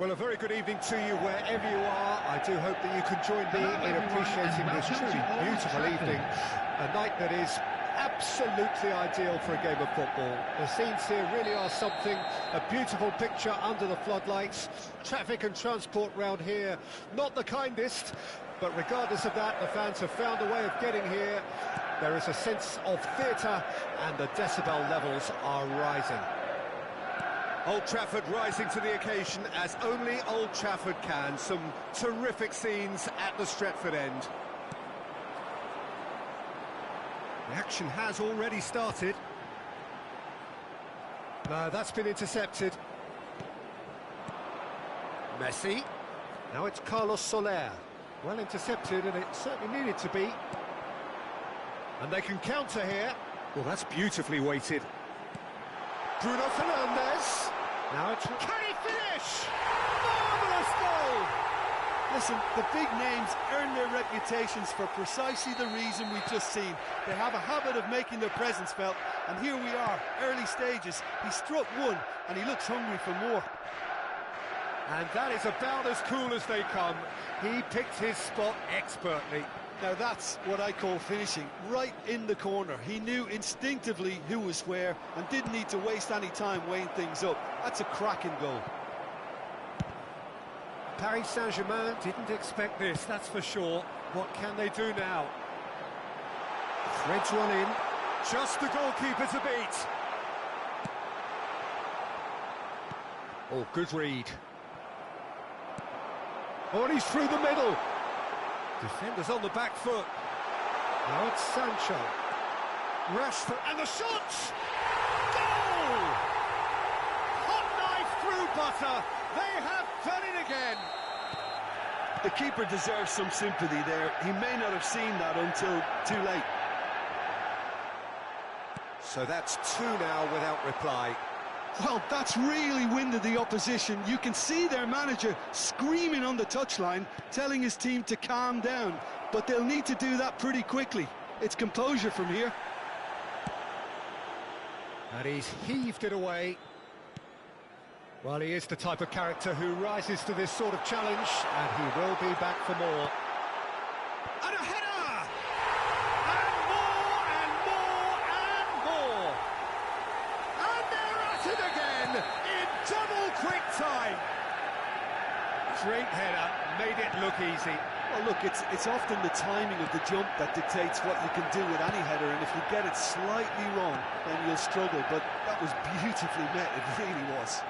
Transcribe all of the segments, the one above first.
Well, a very good evening to you wherever you are. I do hope that you can join me in appreciating this truly beautiful evening. A night that is absolutely ideal for a game of football. The scenes here really are something. A beautiful picture under the floodlights. Traffic and transport round here, not the kindest. But regardless of that, the fans have found a way of getting here. There is a sense of theatre and the decibel levels are rising. Old Trafford rising to the occasion as only Old Trafford can. Some terrific scenes at the Stretford end. The action has already started. No, that's been intercepted. Messi. Now it's Carlos Soler. Well intercepted, and it certainly needed to be. And they can counter here. Well, that's beautifully weighted. Bruno Fernandes. Now it's... Can he finish? Marvellous goal! Listen, the big names earn their reputations for precisely the reason we've just seen. They have a habit of making their presence felt, and here we are, early stages. He struck one, and he looks hungry for more. And that is about as cool as they come. He picked his spot expertly. Now that's what I call finishing, right in the corner. He knew instinctively who was where and didn't need to waste any time weighing things up. That's a cracking goal. Paris Saint-Germain didn't expect this, that's for sure. What can they do now? Threads one in, just the goalkeeper to beat. Oh, good read. Oh, and he's through the middle. Defenders on the back foot. Now it's Sancho. Rashford, and the shot! Goal! Hot knife through butter. They have done it again. The keeper deserves some sympathy there. He may not have seen that until too late. So that's two now without reply. Well, that's really winded the opposition. You can see their manager screaming on the touchline, telling his team to calm down. But they'll need to do that pretty quickly. It's composure from here. And he's heaved it away. Well, he is the type of character who rises to this sort of challenge, and he will be back for more. And a header! And more, and more, and more! And they're at it again, in double quick time! Great header, made it look easy. Well, look, it's often the timing of the jump that dictates what you can do with any header, and if you get it slightly wrong, then you'll struggle, but that was beautifully met, it really was.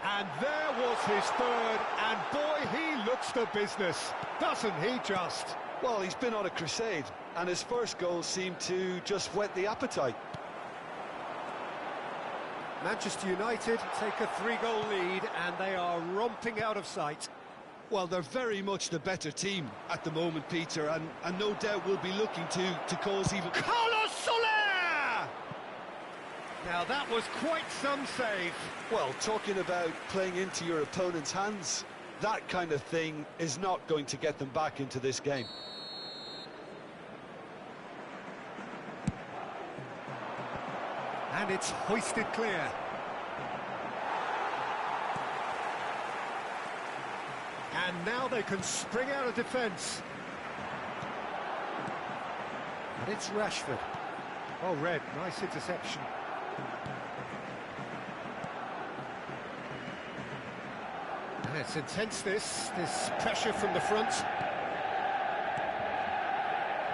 And there was his third, and boy, he looks the business, doesn't he just? Well, he's been on a crusade, and his first goal seemed to just whet the appetite. Manchester United take a 3-goal lead, and they are romping out of sight. Well, they're very much the better team at the moment, Peter, and no doubt will be looking to cause even... Carlos Soler! Now that was quite some save. Well, talking about playing into your opponent's hands, that kind of thing is not going to get them back into this game. And it's hoisted clear. And now they can spring out of defence. And it's Rashford. Oh, Red, nice interception. And it's intense, this pressure from the front.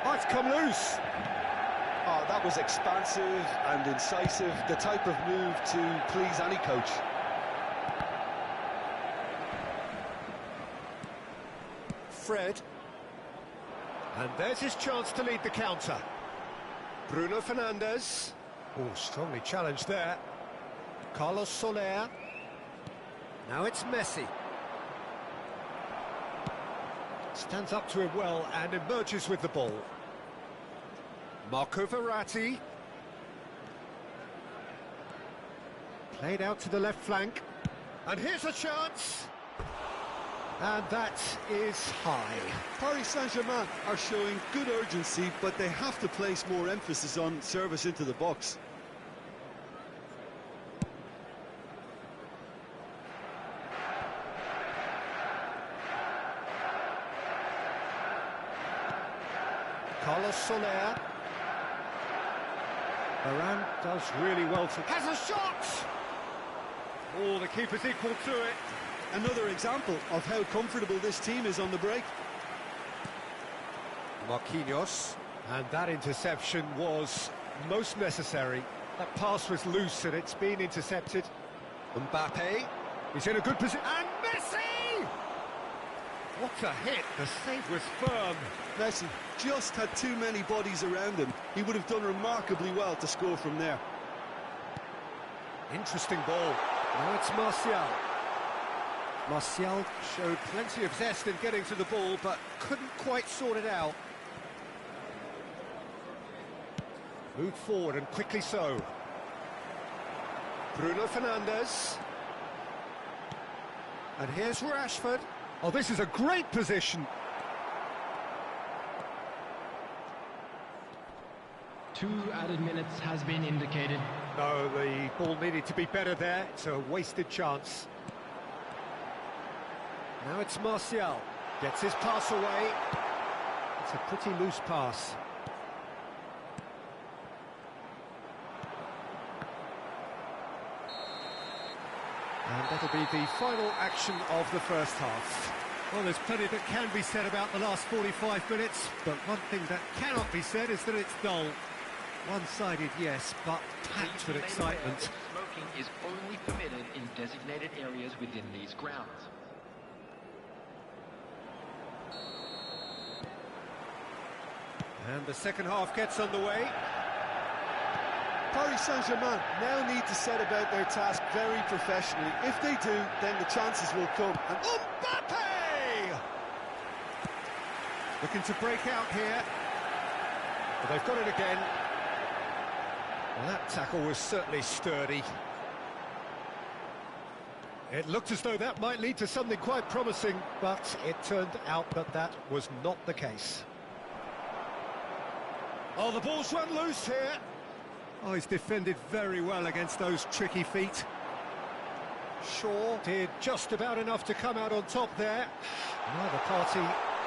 Oh, it's come loose. Oh, that was expansive and incisive, the type of move to please any coach. Fred. And there's his chance to lead the counter. Bruno Fernandes. Oh, strongly challenged there. Carlos Soler. Now it's Messi. Stands up to it well and emerges with the ball. Marco Verratti. Played out to the left flank. And here's a chance. And that is high. Paris Saint-Germain are showing good urgency, but they have to place more emphasis on service into the box. Carlos Soler. Varane does really well to... Has a shot! Oh, the keeper's equal to it. Another example of how comfortable this team is on the break. Marquinhos. And that interception was most necessary. That pass was loose and it's been intercepted. Mbappe. He's in a good position. And Messi! What a hit. The save was firm. Messi just had too many bodies around him. He would have done remarkably well to score from there. Interesting ball. Now it's Martial. Martial showed plenty of zest in getting to the ball, but couldn't quite sort it out. Moved forward, and quickly so. Bruno Fernandes. And here's Rashford. Oh, this is a great position. 2 added minutes has been indicated. No, the ball needed to be better there. It's a wasted chance. Now it's Martial. Gets his pass away. It's a pretty loose pass. And that'll be the final action of the first half. Well, there's plenty that can be said about the last 45 minutes, but one thing that cannot be said is that it's dull. One-sided, yes, but packed with excitement. Smoking is only permitted in designated areas within these grounds. And the second half gets underway. Paris Saint-Germain now need to set about their task very professionally. If they do, then the chances will come. And Mbappe! Looking to break out here. But they've got it again. Well, that tackle was certainly sturdy. It looked as though that might lead to something quite promising, but it turned out that that was not the case. Oh, the ball's run loose here. Oh, he's defended very well against those tricky feet. Shaw did just about enough to come out on top there. Neither party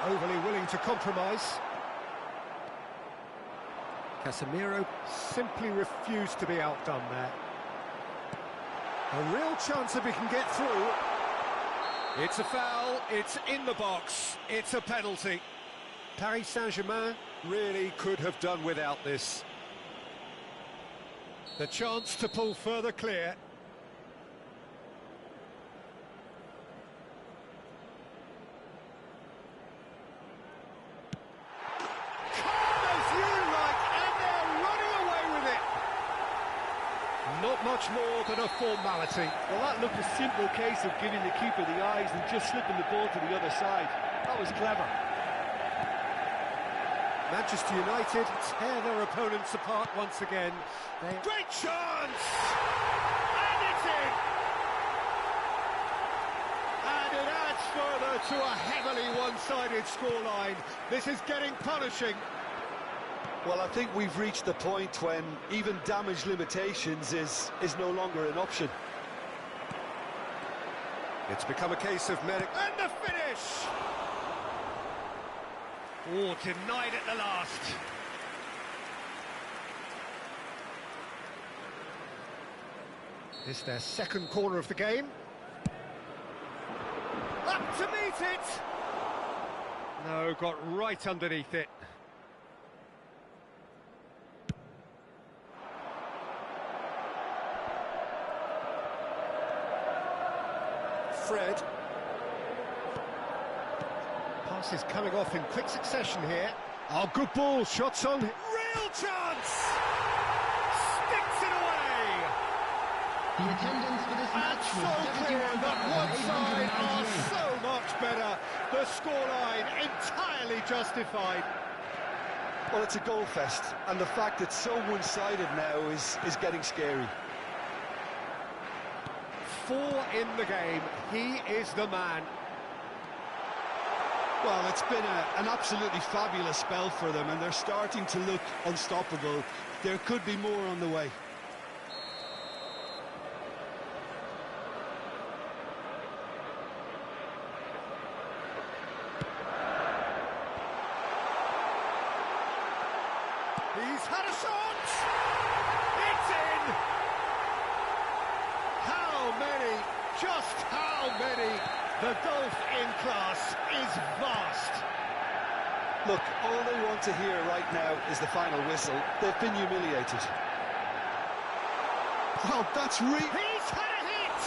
overly willing to compromise. Casemiro simply refused to be outdone there. A real chance if he can get through. It's a foul, it's in the box, it's a penalty. Paris Saint-Germain really could have done without this. The chance to pull further clear. Not much more than a formality. well, that looked a simple case of giving the keeper the eyes and just slipping the ball to the other side. That was clever. Manchester United tear their opponents apart once again. Great chance! And it's in! And it adds further to a heavily one-sided scoreline. This is getting punishing. Well, I think we've reached the point when even damage limitations is no longer an option. It's become a case of medic... And the finish! Oh, denied at the last. This their second corner of the game. Up to meet it! No, got right underneath it. Fred. Pass is coming off in quick succession here. Oh, good ball, shots on. Real chance! Sticks it away! The attendance for this match So was clear that one side are 71,898. so much better. The scoreline entirely justified. Well, it's a goal fest, and the fact it's so one-sided now is getting scary. 4 in the game. He is the man. Well, it's been an absolutely fabulous spell for them, and they're starting to look unstoppable. There could be more on the way. He's had a shot! It's in! How many? Just how many? The gulf in class is vast. Look, all they want to hear right now is the final whistle. They've been humiliated. Well, that's He's had a hit!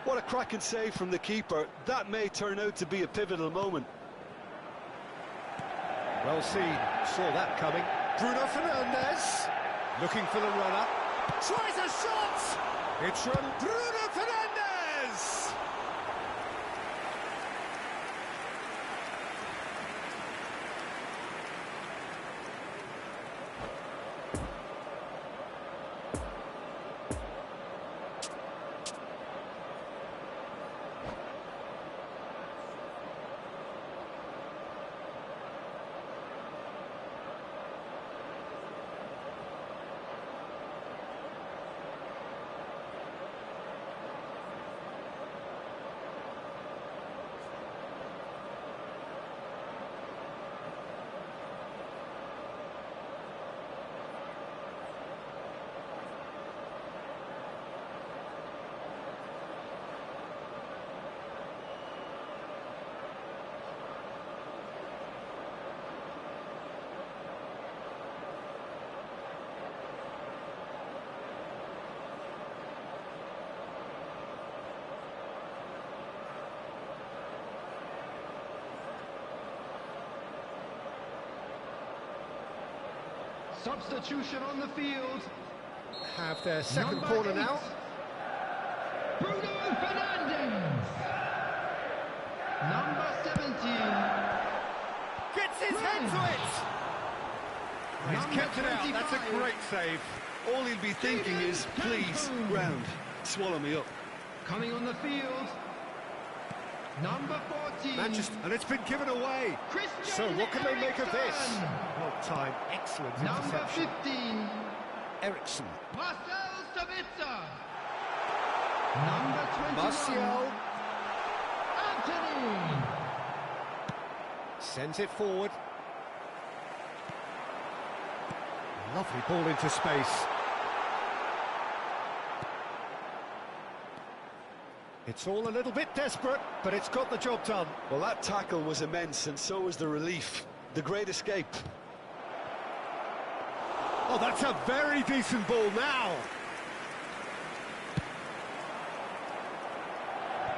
What a cracking save from the keeper. That may turn out to be a pivotal moment. Well seen, saw that coming. Bruno Fernandes, looking for the runner. Tries a shot! It's from Bruno Fernandes! Substitution on the field. Have their second Number corner 8. now. Bruno Fernandes. Number 17. Gets his head to it! He's Number kept it out, that's a 25. great save. All he'll be thinking is, please, ground, swallow me up. Coming on the field. Number 14. Manchester, and it's been given away. Christian So what can they make of this? Eriksen. Well timed, excellent Number interception. 15. Ericsson, Marcel Sabitzer. Number 21. Martial Anthony. sends it forward. Lovely ball into space. It's all a little bit desperate, but it's got the job done. Well, that tackle was immense, and so was the relief. The great escape. Oh, that's a very decent ball now.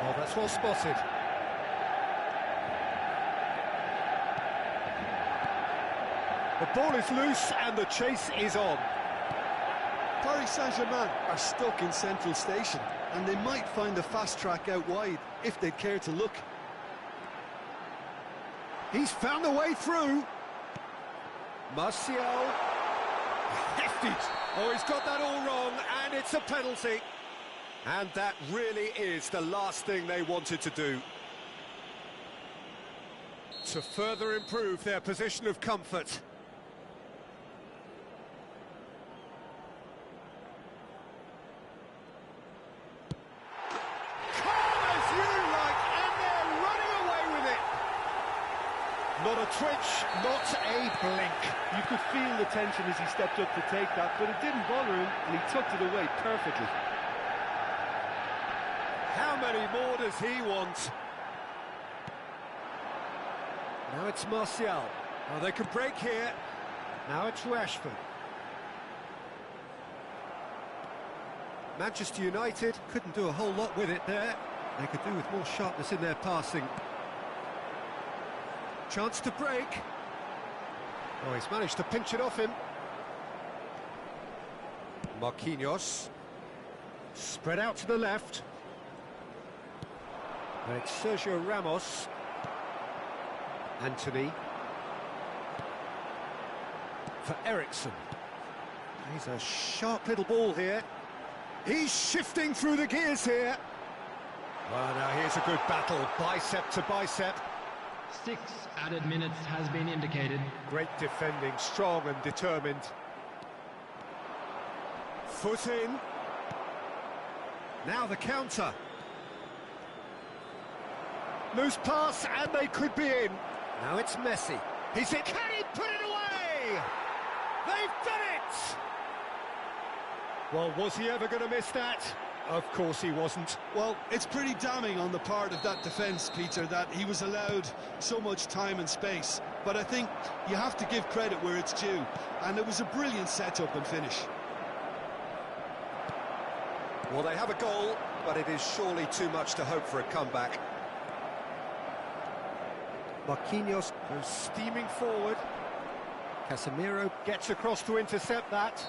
Oh, that's well spotted. The ball is loose and the chase is on. Paris Saint-Germain are stuck in Central Station, and they might find a fast track out wide if they'd care to look. He's found a way through. Martial. Hefty. Oh, he's got that all wrong, and it's a penalty. And that really is the last thing they wanted to do. To further improve their position of comfort. Not a twitch, not a blink. You could feel the tension as he stepped up to take that, but it didn't bother him, and he tucked it away perfectly. How many more does he want? Now it's Martial. Oh, they could break here. Now it's Rashford. Manchester United couldn't do a whole lot with it there. They could do with more sharpness in their passing. Chance to break. Oh, he's managed to pinch it off him. Marquinhos. Spread out to the left. And it's Sergio Ramos. Anthony. For Ericsson. He's a sharp little ball here. He's shifting through the gears here. Well, now here's a good battle, bicep to bicep. 6 added minutes has been indicated. Great defending, strong and determined. Foot in. Now the counter. Loose pass, and they could be in. Now it's Messi. He's it. Can he put it away? They've done it! Well, was he ever going to miss that? Of course he wasn't. Well, it's pretty damning on the part of that defence, Peter, that he was allowed so much time and space. But I think you have to give credit where it's due. And it was a brilliant set-up and finish. Well, they have a goal, but it is surely too much to hope for a comeback. Marquinhos goes steaming forward. Casemiro gets across to intercept that.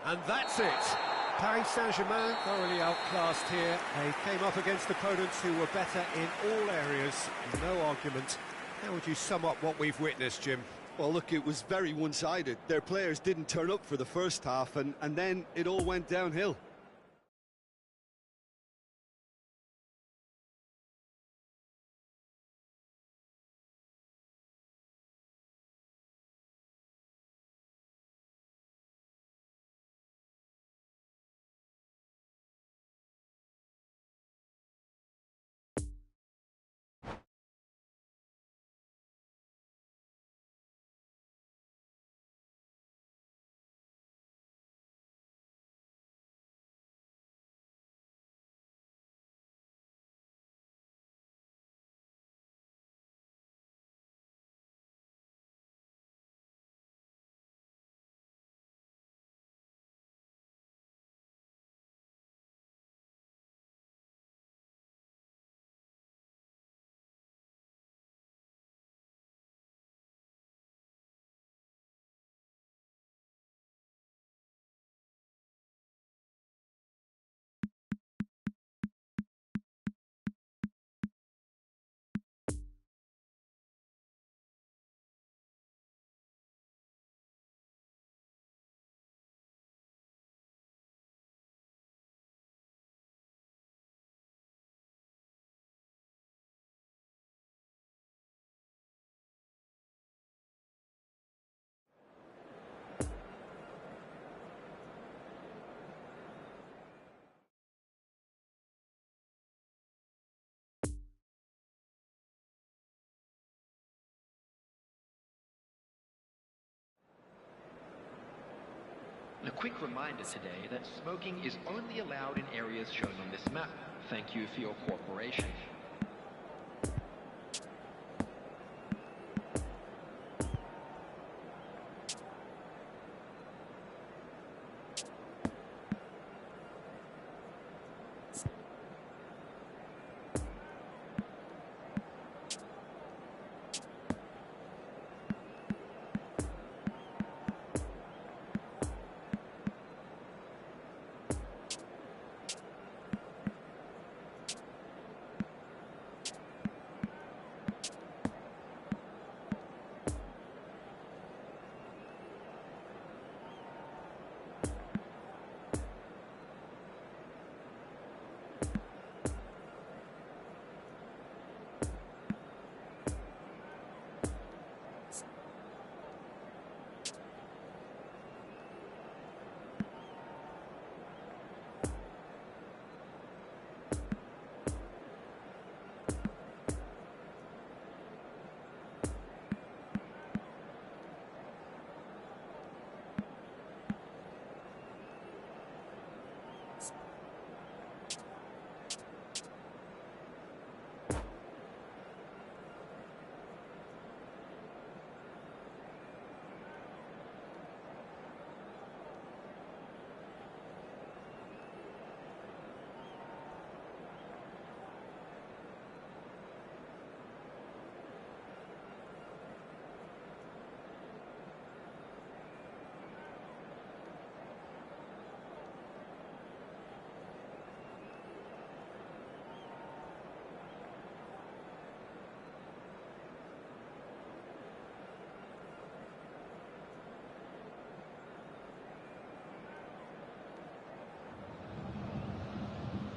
And that's it. Paris Saint-Germain thoroughly outclassed here. They came up against opponents who were better in all areas. No argument. How would you sum up what we've witnessed, Jim? Well, look, it was very one-sided. Their players didn't turn up for the first half, and then it all went downhill. A quick reminder today that smoking is only allowed in areas shown on this map. Thank you for your cooperation.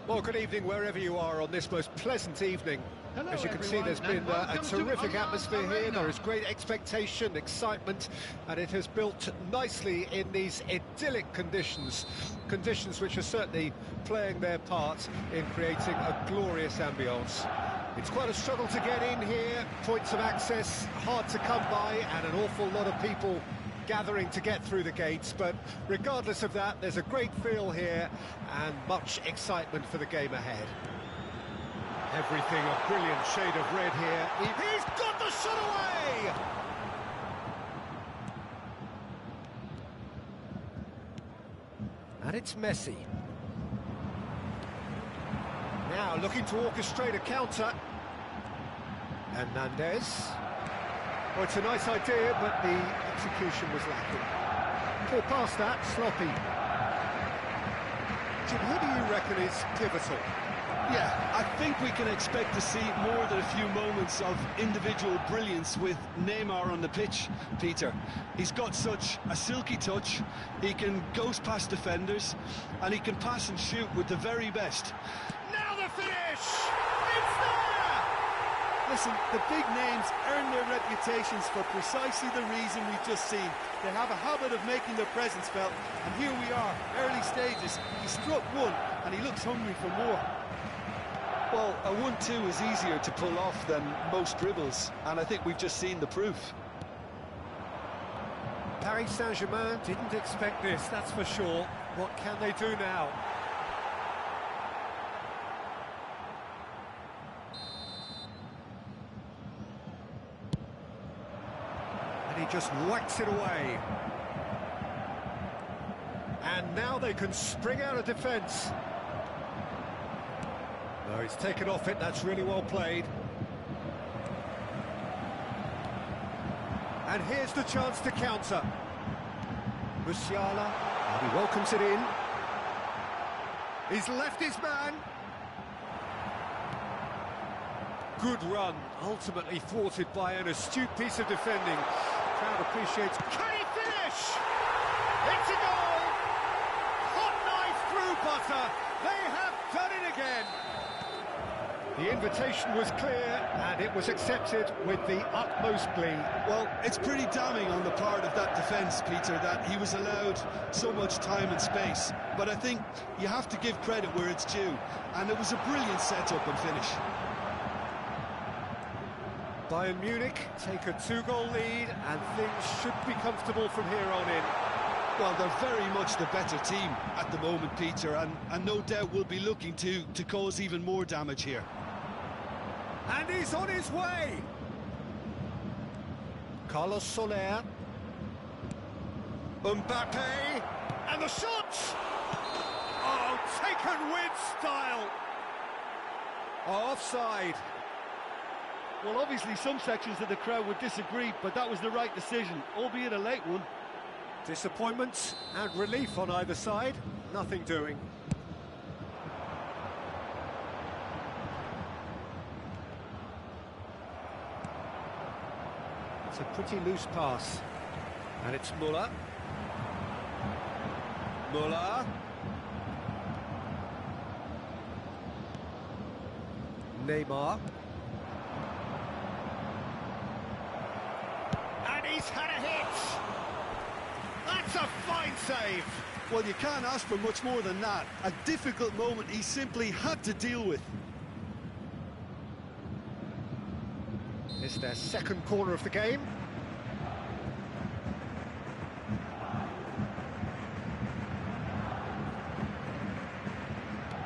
Well, good evening wherever you are on this most pleasant evening. Hello, as you can see, everyone, there's been and a welcome to terrific atmosphere here. Arena. There is great expectation, excitement, and it has built nicely in these idyllic conditions. Conditions which are certainly playing their part in creating a glorious ambience. It's quite a struggle to get in here, points of access hard to come by, and an awful lot of people gathering to get through the gates, but regardless of that, there's a great feel here and much excitement for the game ahead. Everything a brilliant shade of red here. He's got the shot away! And it's Messi. Now looking to orchestrate a counter. Hernandez. Well, it's a nice idea, but the execution was lacking. Poor pass that, sloppy. Jim, who do you reckon is pivotal? Yeah, I think we can expect to see more than a few moments of individual brilliance with Neymar on the pitch, Peter. He's got such a silky touch, he can ghost past defenders, and he can pass and shoot with the very best. Now the finish! It's there! Listen, the big names earn their reputations for precisely the reason we've just seen. They have a habit of making their presence felt, and here we are, early stages. He struck one, and he looks hungry for more. Well, a 1-2 is easier to pull off than most dribbles, and I think we've just seen the proof. Paris Saint-Germain didn't expect this, that's for sure. What can they do now? And he just whacks it away. And now they can spring out of defence. No, he's taken off it, that's really well played. And here's the chance to counter. Musiala, and he welcomes it in. He's left his man. Good run, ultimately thwarted by an astute piece of defending. Crowd appreciates. Can he finish? It's a goal! Hot knife through butter. They have done it again. The invitation was clear, and it was accepted with the utmost glee. Well, it's pretty damning on the part of that defence, Peter, that he was allowed so much time and space. But I think you have to give credit where it's due, and it was a brilliant set-up and finish. Bayern Munich take a 2-goal lead, and things should be comfortable from here on in. Well, they're very much the better team at the moment, Peter, and no doubt will be looking to cause even more damage here. And he's on his way! Carlos Soler. Mbappe. And the shot! Oh, taken with style! Offside. Well, obviously some sections of the crowd would disagree, but that was the right decision, albeit a late one. Disappointment and relief on either side. Nothing doing. It's a pretty loose pass. And it's Müller. Müller. Neymar. And he's had a hit! That's a fine save! Well, you can't ask for much more than that. A difficult moment he simply had to deal with. It's their second corner of the game.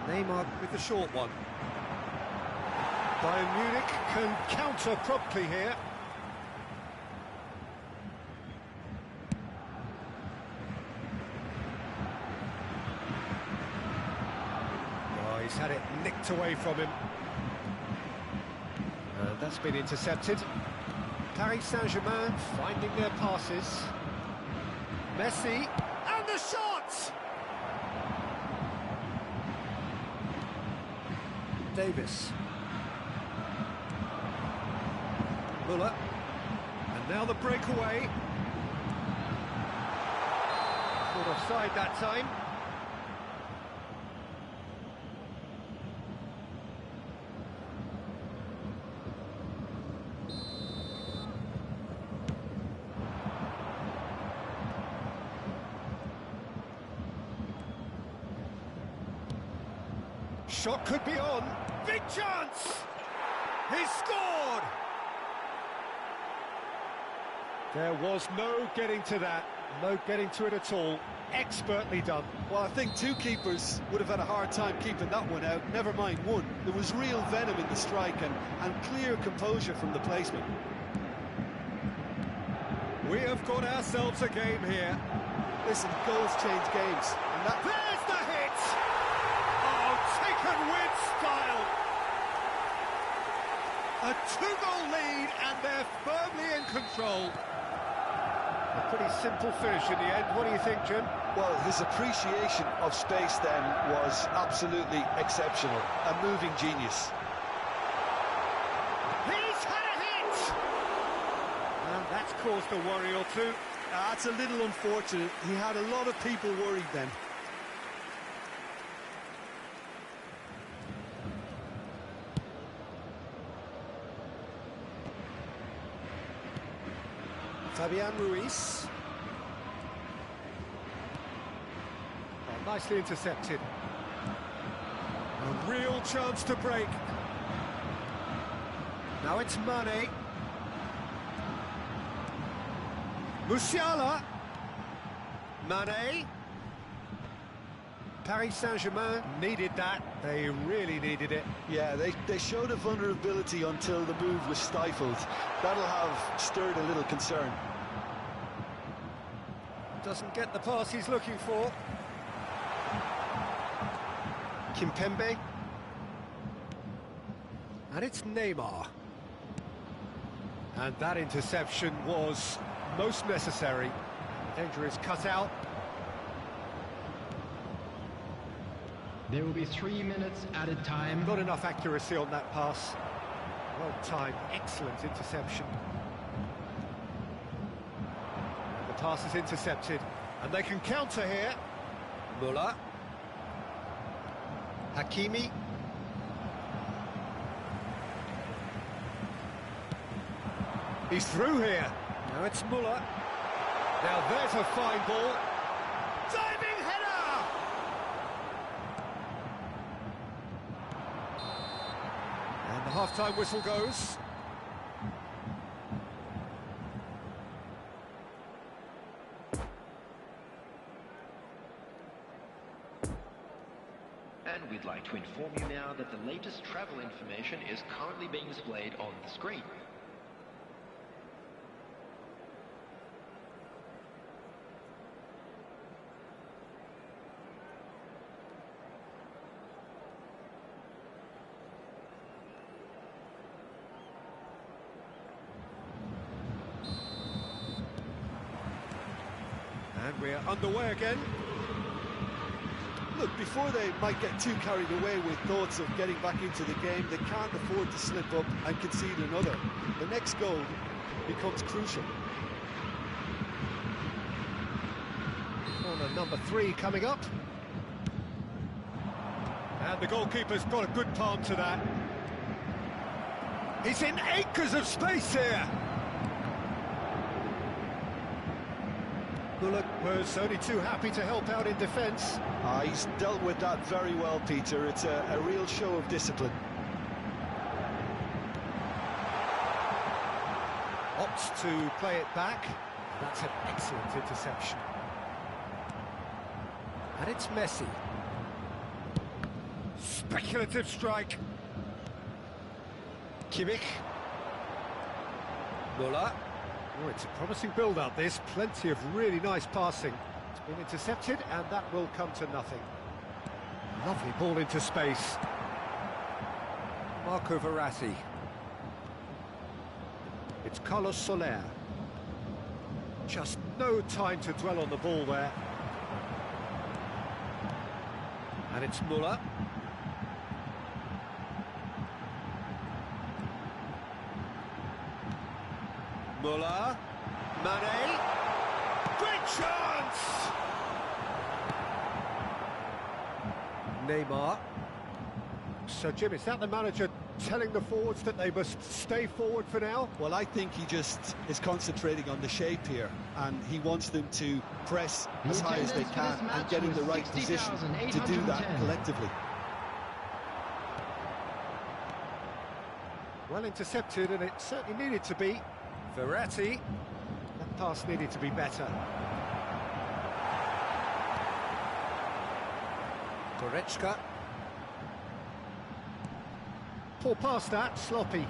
Neymar with the short one. Bayern Munich can counter promptly here. Oh, he's had it nicked away from him. And that's been intercepted. Paris Saint-Germain finding their passes. Messi, and the shot! Davis. Müller. And now the breakaway. Caught offside that time. Shot could be on. Big chance! He's scored! There was no getting to that, no getting to it at all. Expertly done. Well, I think two keepers would have had a hard time keeping that one out, never mind one. There was real venom in the strike and clear composure from the placement. We have got ourselves a game here. Listen, goals change games. And that... There's the hit! Oh, taken with style! A two-goal lead, and they're firmly in control. A pretty simple finish in the end. What do you think, Jim? Well, his appreciation of space then was absolutely exceptional. A moving genius. He's had a hit! And that's caused a worry or two. That's a little unfortunate. He had a lot of people worried then. Fabian Ruiz. Oh, nicely intercepted. A real chance to break. Now it's Mane. Musiala. Mane. Paris Saint-Germain needed that. They really needed it. Yeah, they showed a vulnerability until the move was stifled. That'll have stirred a little concern. Doesn't get the pass he's looking for. Kimpembe. And it's Neymar. And that interception was most necessary. The danger is cut out. There will be 3 minutes added time. Not enough accuracy on that pass. Well timed, excellent interception. And the pass is intercepted, and they can counter here. Muller. Hakimi. He's through here. Now it's Muller. Now there's a fine ball. Diving header! And the half-time whistle goes. And we'd like to inform you now that the latest travel information is currently being displayed on the screen. And we're underway again. Look, before they might get too carried away with thoughts of getting back into the game, they can't afford to slip up and concede another. The next goal becomes crucial. Corner number 3 coming up. And the goalkeeper's got a good palm to that. He's in acres of space here. Bullock was only too happy to help out in defence. He's dealt with that very well, Peter. It's a real show of discipline. Opts to play it back. That's an excellent interception. And it's Messi. Speculative strike. Kimmich. Muller. Oh, it's a promising build-up, this. Plenty of really nice passing. It's been intercepted, and that will come to nothing. Lovely ball into space. Marco Verratti. It's Carlos Soler. Just no time to dwell on the ball there. And it's Muller. Muller, Mane, great chance! Neymar. So, Jim, is that the manager telling the forwards that they must stay forward for now? Well, I think he just is concentrating on the shape here, and he wants them to press as high as they can and get in the right position to do that collectively. Well intercepted, and it certainly needed to be. Verratti. That pass needed to be better. Goretzka. Poor pass that, sloppy.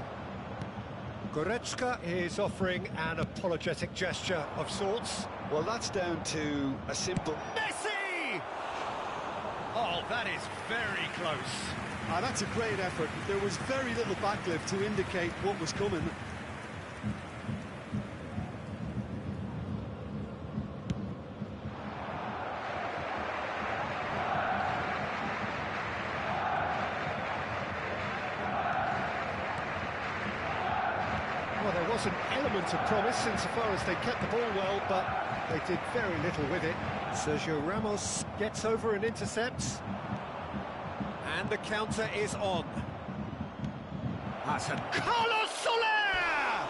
Goretzka is offering an apologetic gesture of sorts. Well, that's down to a simple... Messi! Oh, that is very close. Ah, that's a great effort. There was very little backlift to indicate what was coming. Well, there was an element of promise insofar as they kept the ball well, but they did very little with it. Sergio Ramos gets over and intercepts. And the counter is on. Hassan. Carlos Soler!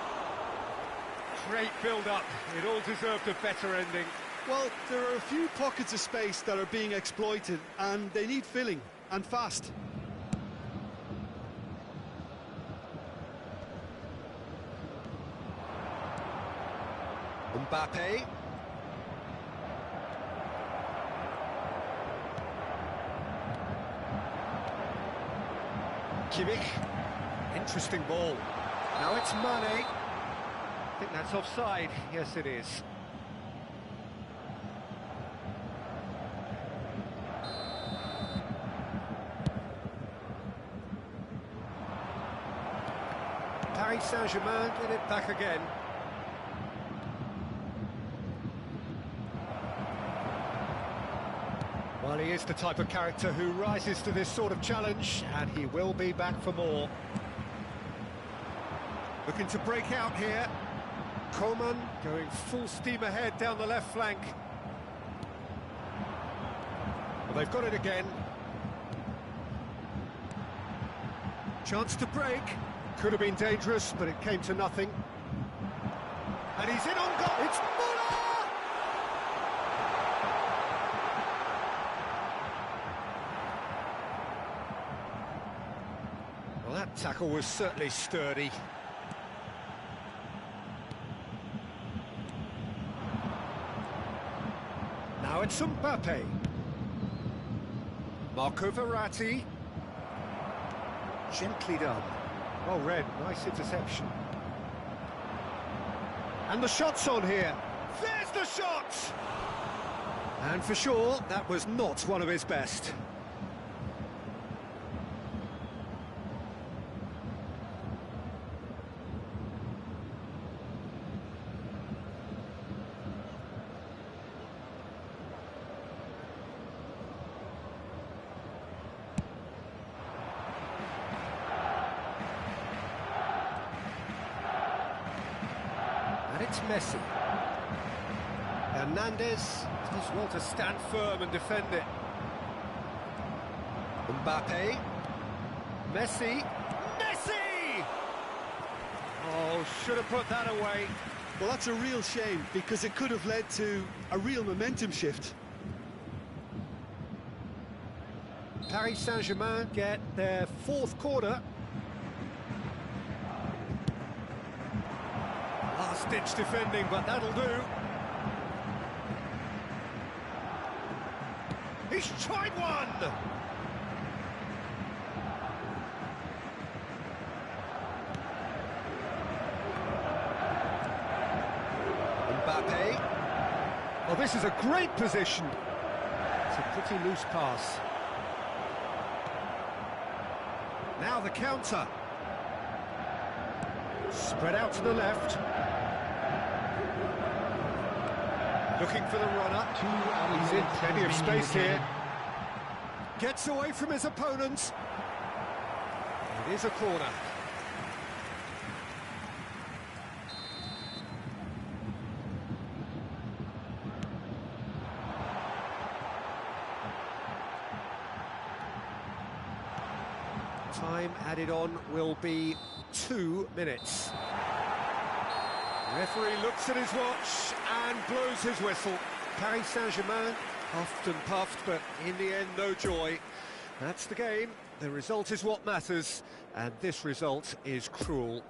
Great build-up. It all deserved a better ending. Well, there are a few pockets of space that are being exploited, and they need filling, and fast. Mbappe. Kimmich. Interesting ball. Now it's Mane. I think that's offside. Yes, it is. Paris Saint-Germain get it back again. Well, he is the type of character who rises to this sort of challenge, and he will be back for more. Looking to break out here. Coman going full steam ahead down the left flank. Well, they've got it again. Chance to break. Could have been dangerous, but it came to nothing. And he's in on goal. It's Muller! Well, that tackle was certainly sturdy. Now it's Mbappe. Marco Verratti. Gently done. Well read, nice interception. And the shot's on here. There's the shot! And for sure, that was not one of his best. It's Messi. Hernandez does well to stand firm and defend it. Mbappe. Messi. Messi! Oh, should have put that away. Well, that's a real shame, because it could have led to a real momentum shift. Paris Saint-Germain get their fourth quarter. Last-ditch defending, but that'll do. He's tried one! Mbappe. Well, this is a great position. It's a pretty loose pass. Now the counter. Spread out to the left. Looking for the runner. He's in plenty of space here. Gets away from his opponents. It is a corner. Time added on will be 2 minutes. Referee looks at his watch and blows his whistle. Paris Saint-Germain puffed and puffed, but in the end, no joy. That's the game. The result is what matters, and this result is cruel.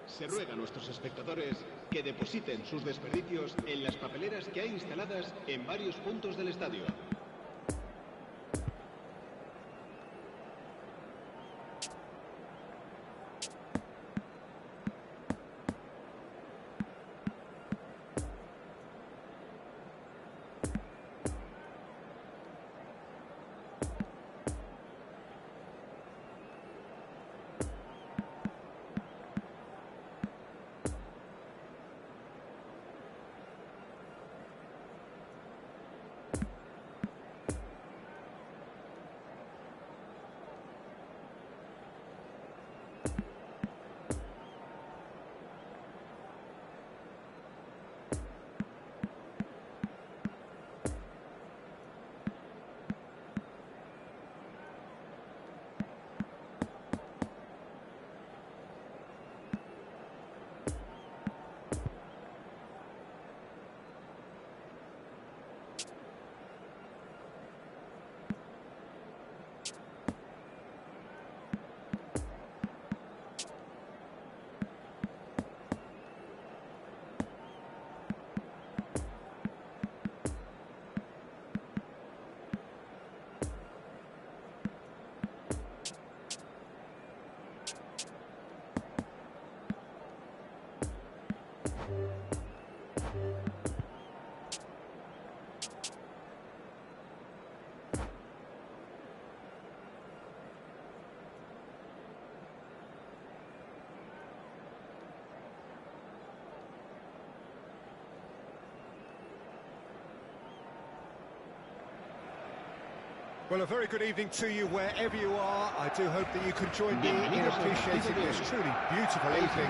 Se ruega a nuestros espectadores que depositen sus desperdicios en las papeleras que hay instaladas en varios puntos del estadio. Well, a very good evening to you wherever you are. I do hope that you can join me in appreciating this truly beautiful evening.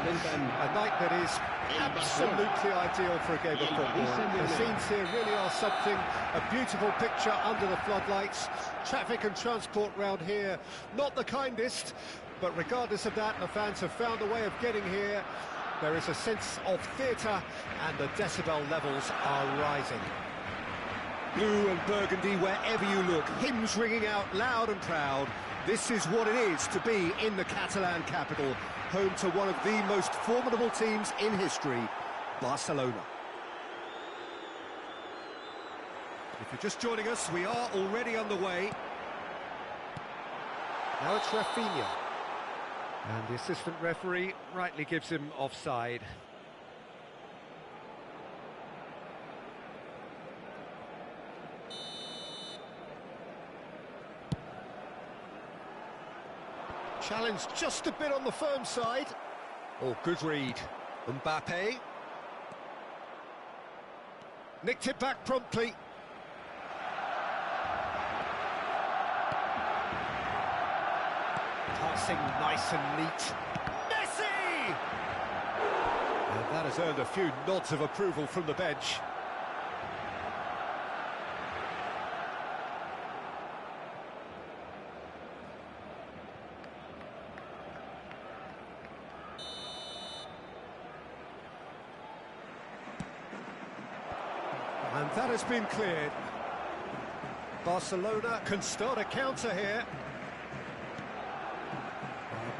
A night that is absolutely ideal for a game of football. The scenes here really are something. A beautiful picture under the floodlights. Traffic and transport round here, not the kindest. But regardless of that, the fans have found a way of getting here. There is a sense of theatre and the decibel levels are rising. Blue and burgundy wherever you look, hymns ringing out loud and proud. This is what it is to be in the Catalan capital, home to one of the most formidable teams in history, Barcelona. If you're just joining us, we are already underway. Now it's Rafinha. And the assistant referee rightly gives him offside. Challenged just a bit on the firm side. Oh, good read. Mbappe. Nicked it back promptly. Passing nice and neat. Messi! And that has earned a few nods of approval from the bench. That has been cleared. Barcelona can start a counter here.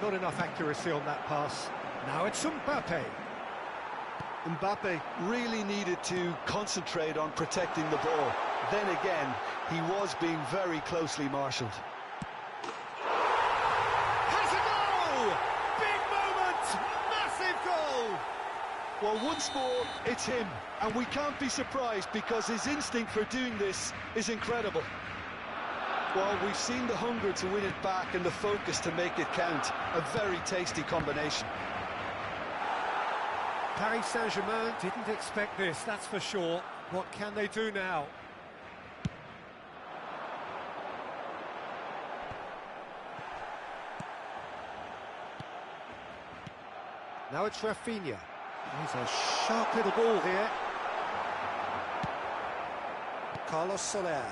Not enough accuracy on that pass. Now it's Mbappe. Mbappe really needed to concentrate on protecting the ball. Then again, he was being very closely marshalled. Has a goal! Big moment! Massive goal! Well, once more, it's him. And we can't be surprised because his instinct for doing this is incredible. Well, we've seen the hunger to win it back and the focus to make it count. A very tasty combination. Paris Saint-Germain didn't expect this, that's for sure. What can they do now? Now it's Rafinha. He's a sharp little ball here. Carlos Soler.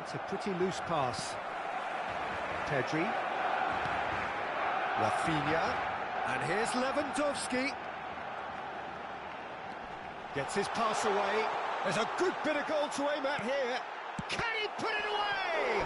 It's a pretty loose pass. Pedri. Rafinha. And here's Lewandowski. Gets his pass away. There's a good bit of goal to aim at here. Can he put it away?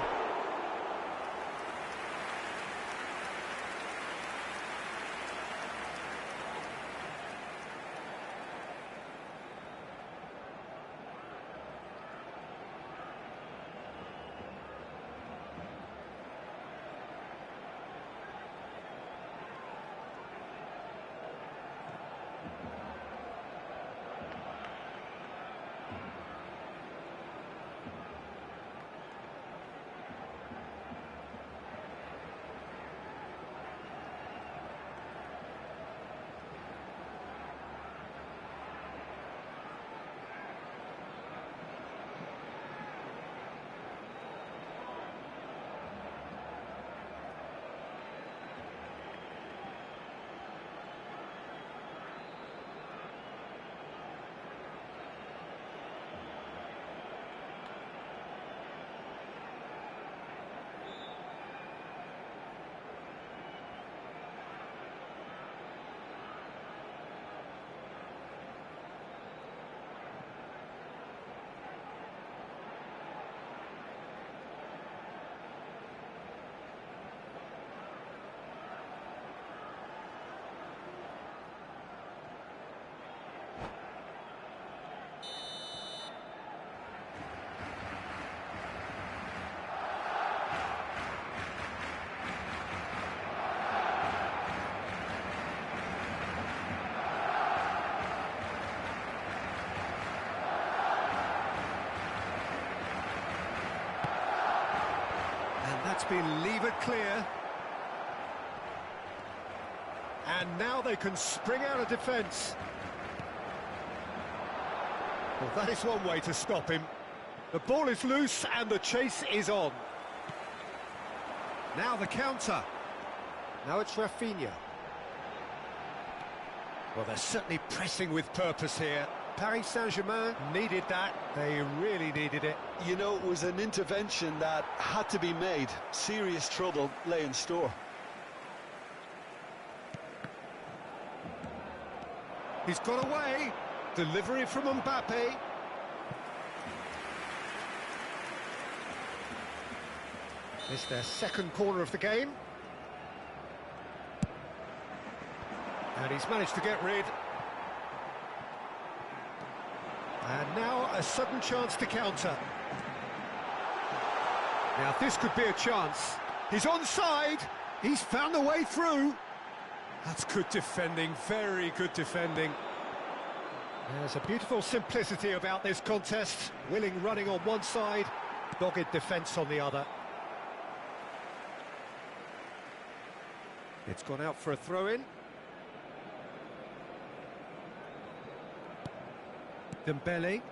That's been levered clear. And now they can spring out of defence. Well, that is one way to stop him. The ball is loose and the chase is on. Now the counter. Now it's Rafinha. Well, they're certainly pressing with purpose here. Paris Saint-Germain needed that. They really needed it. You know, it was an intervention that had to be made. Serious trouble lay in store. He's got away. Delivery from Mbappe. It's their second corner of the game. And he's managed to get rid. And now a sudden chance to counter. Now this could be a chance. He's onside. He's found a way through. That's good defending, very good defending. There's a beautiful simplicity about this contest. Willing running on one side, dogged defence on the other. It's gone out for a throw-in. Dembele.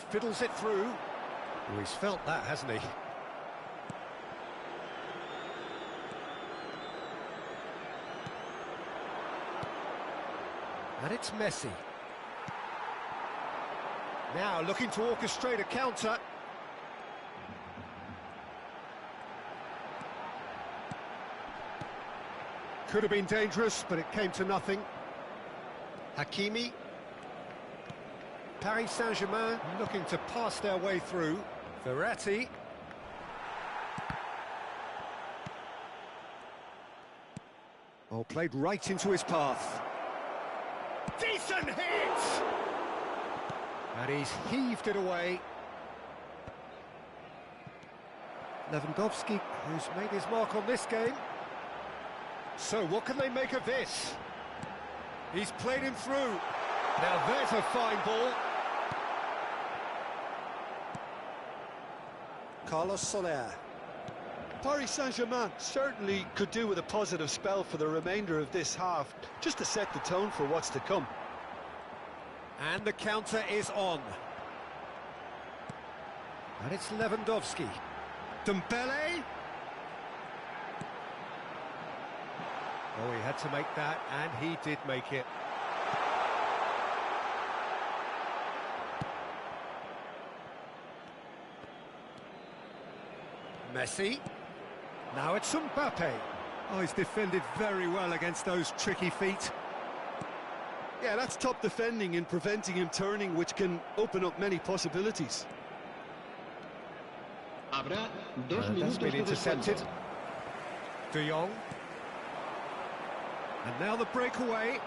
Fiddles it through. Oh, he's felt that, hasn't he? And it's Messi. Now looking to orchestrate a counter. Could have been dangerous, but it came to nothing. Hakimi. Paris Saint-Germain looking to pass their way through. Verratti. Oh, played right into his path. Decent hit! And he's heaved it away. Lewandowski, who's made his mark on this game. So what can they make of this? He's played him through. Now there's a fine ball. Carlos Soler. Paris Saint-Germain certainly could do with a positive spell for the remainder of this half, just to set the tone for what's to come. And the counter is on. And it's Lewandowski. Dembele. Oh, he had to make that, and he did make it. Messi. Now it's Mbappe. Oh, he's defended very well against those tricky feet. Yeah, that's top defending in preventing him turning, which can open up many possibilities. That's been intercepted. De Jong. And now the breakaway.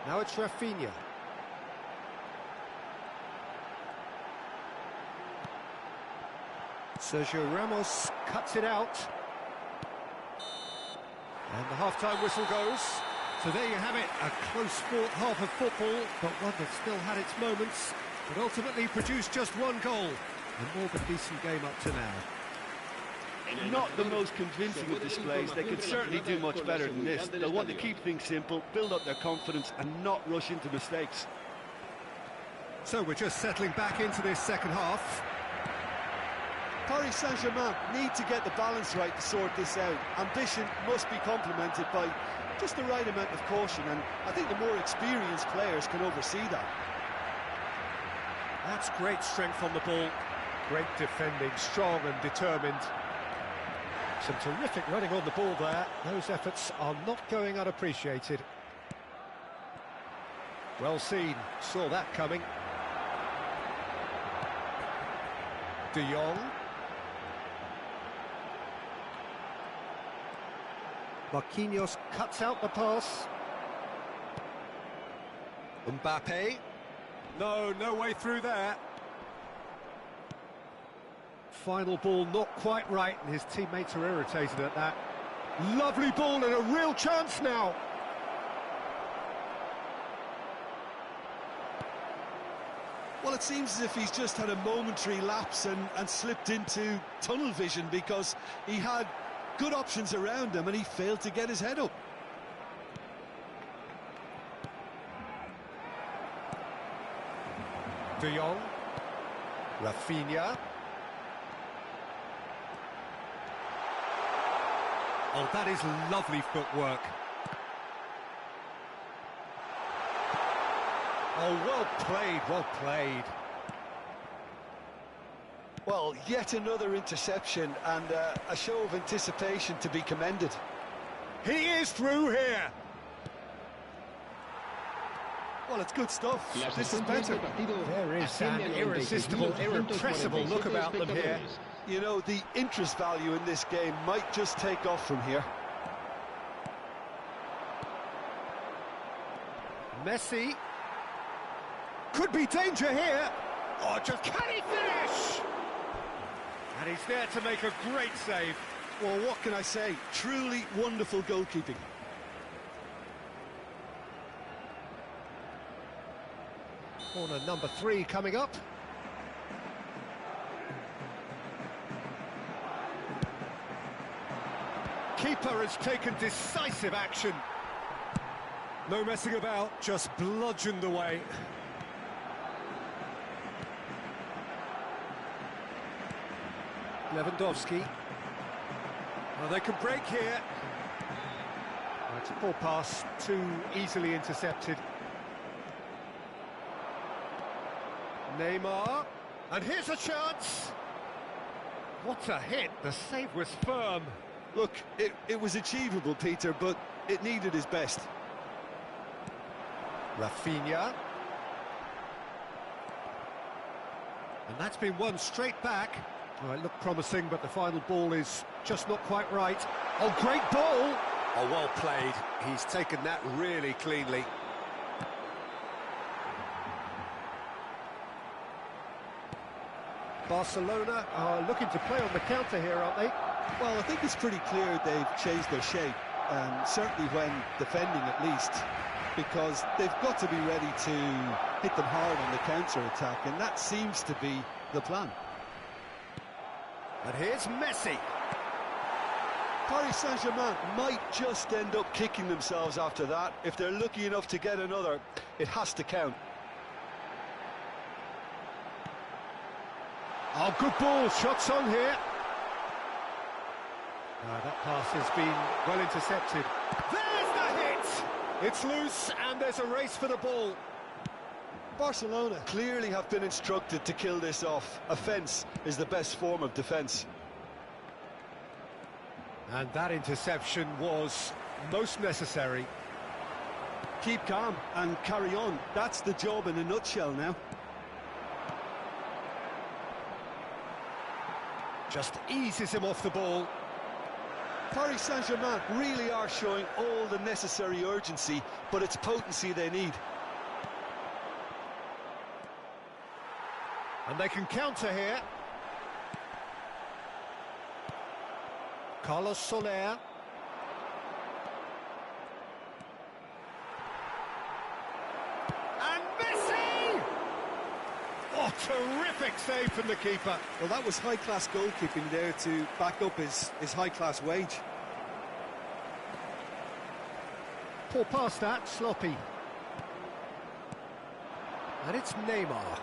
Now it's Rafinha. Sergio Ramos cuts it out. And the half-time whistle goes. So there you have it, a close fought half of football, but one that still had its moments, but ultimately produced just one goal. A more than decent game up to now. Not the most convincing of displays. They could certainly do much better than this. They'll want to keep things simple, build up their confidence and not rush into mistakes. So we're just settling back into this second half. Paris Saint-Germain need to get the balance right to sort this out. Ambition must be complemented by just the right amount of caution, and I think the more experienced players can oversee that. That's great strength on the ball. Great defending, strong and determined. Some terrific running on the ball there. Those efforts are not going unappreciated. Well seen, saw that coming. De Jong. Marquinhos cuts out the pass. Mbappe. No way through there. Final ball not quite right, and his teammates are irritated at that. Lovely ball and a real chance now. Well, it seems as if he's just had a momentary lapse and slipped into tunnel vision, because he had good options around him and he failed to get his head up. De Jong. Rafinha. Oh, that is lovely footwork. Oh, well played, well played. Well, yet another interception and a show of anticipation to be commended. He is through here. Well, it's good stuff. This is better. There is an irresistible, irrepressible look about them here. You know, the interest value in this game might just take off from here. Messi. Could be danger here. Oh, just can he finish? And he's there to make a great save. Well, what can I say? Truly wonderful goalkeeping. Corner number 3 coming up. Keeper has taken decisive action. No messing about, just bludgeoned away. Lewandowski. Well, they can break here. Oh, it's a poor pass, too easily intercepted. Neymar. And here's a chance. What a hit, the save was firm. Look, it was achievable, Peter, but it needed his best. Rafinha. And that's been won straight back. Well, it looked promising, but the final ball is just not quite right. Oh, great ball! Oh, well played. He's taken that really cleanly. Barcelona are looking to play on the counter here, aren't they? Well, I think it's pretty clear they've changed their shape, certainly when defending at least, because they've got to be ready to hit them hard on the counter-attack, and that seems to be the plan. And here's Messi. Paris Saint-Germain might just end up kicking themselves after that. If they're lucky enough to get another, it has to count. Oh, good ball, shots on here. That pass has been well intercepted. There's the hit! It's loose, and there's a race for the ball. Barcelona clearly have been instructed to kill this off. Offence is the best form of defence. And that interception was most necessary. Keep calm and carry on. That's the job in a nutshell now. Just eases him off the ball. Paris Saint-Germain really are showing all the necessary urgency, but it's potency they need. And they can counter here. Carlos Soler. And Messi! Oh, terrific save from the keeper. Well, that was high-class goalkeeping there to back up his high-class wage. Poor pass that, sloppy. And it's Neymar.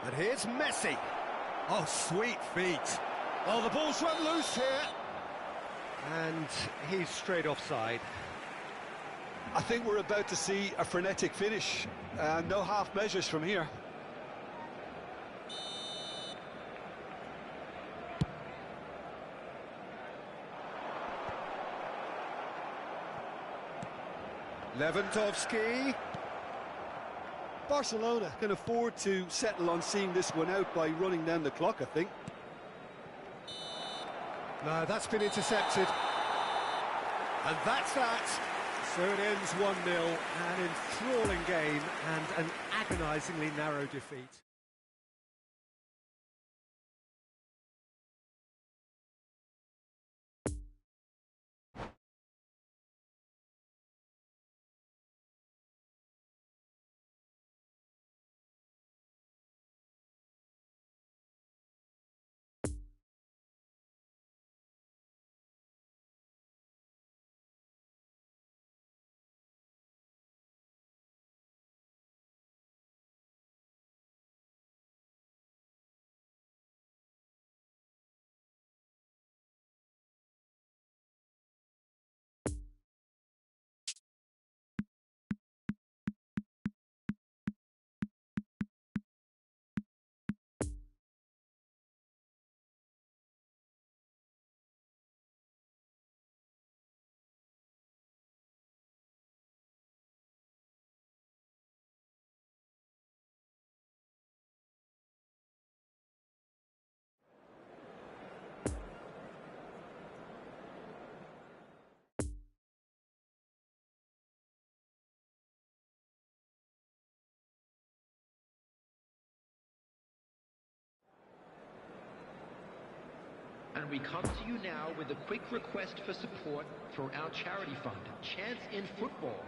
And here's Messi. Oh, sweet feet. Oh, the ball's run loose here. And he's straight offside. I think we're about to see a frenetic finish. No half measures from here. Lewandowski. Barcelona can afford to settle on seeing this one out by running down the clock, I think. No, that's been intercepted. And that's that. So it ends 1-0, an enthralling game and an agonisingly narrow defeat. And we come to you now with a quick request for support for our charity fund, Chance in Football.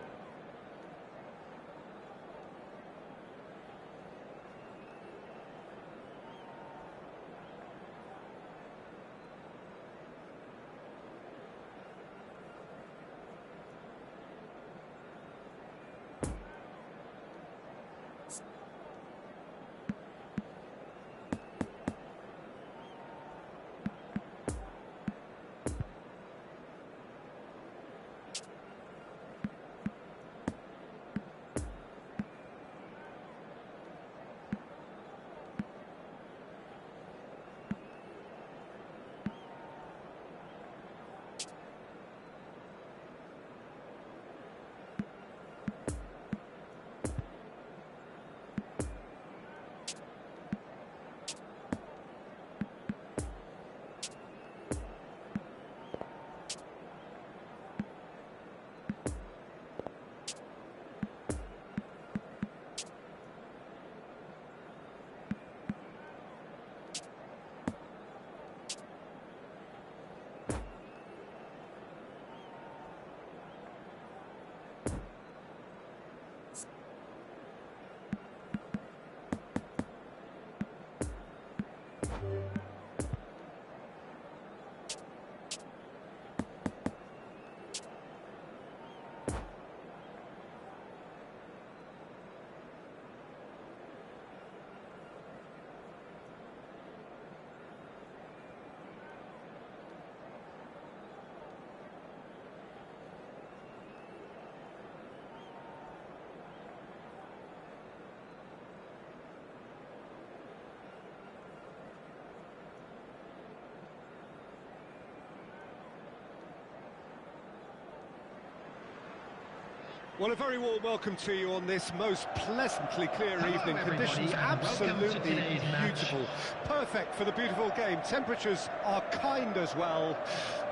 Well, a very warm welcome to you on this most pleasantly clear evening. Conditions absolutely beautiful. Perfect for the beautiful game. Temperatures are kind as well.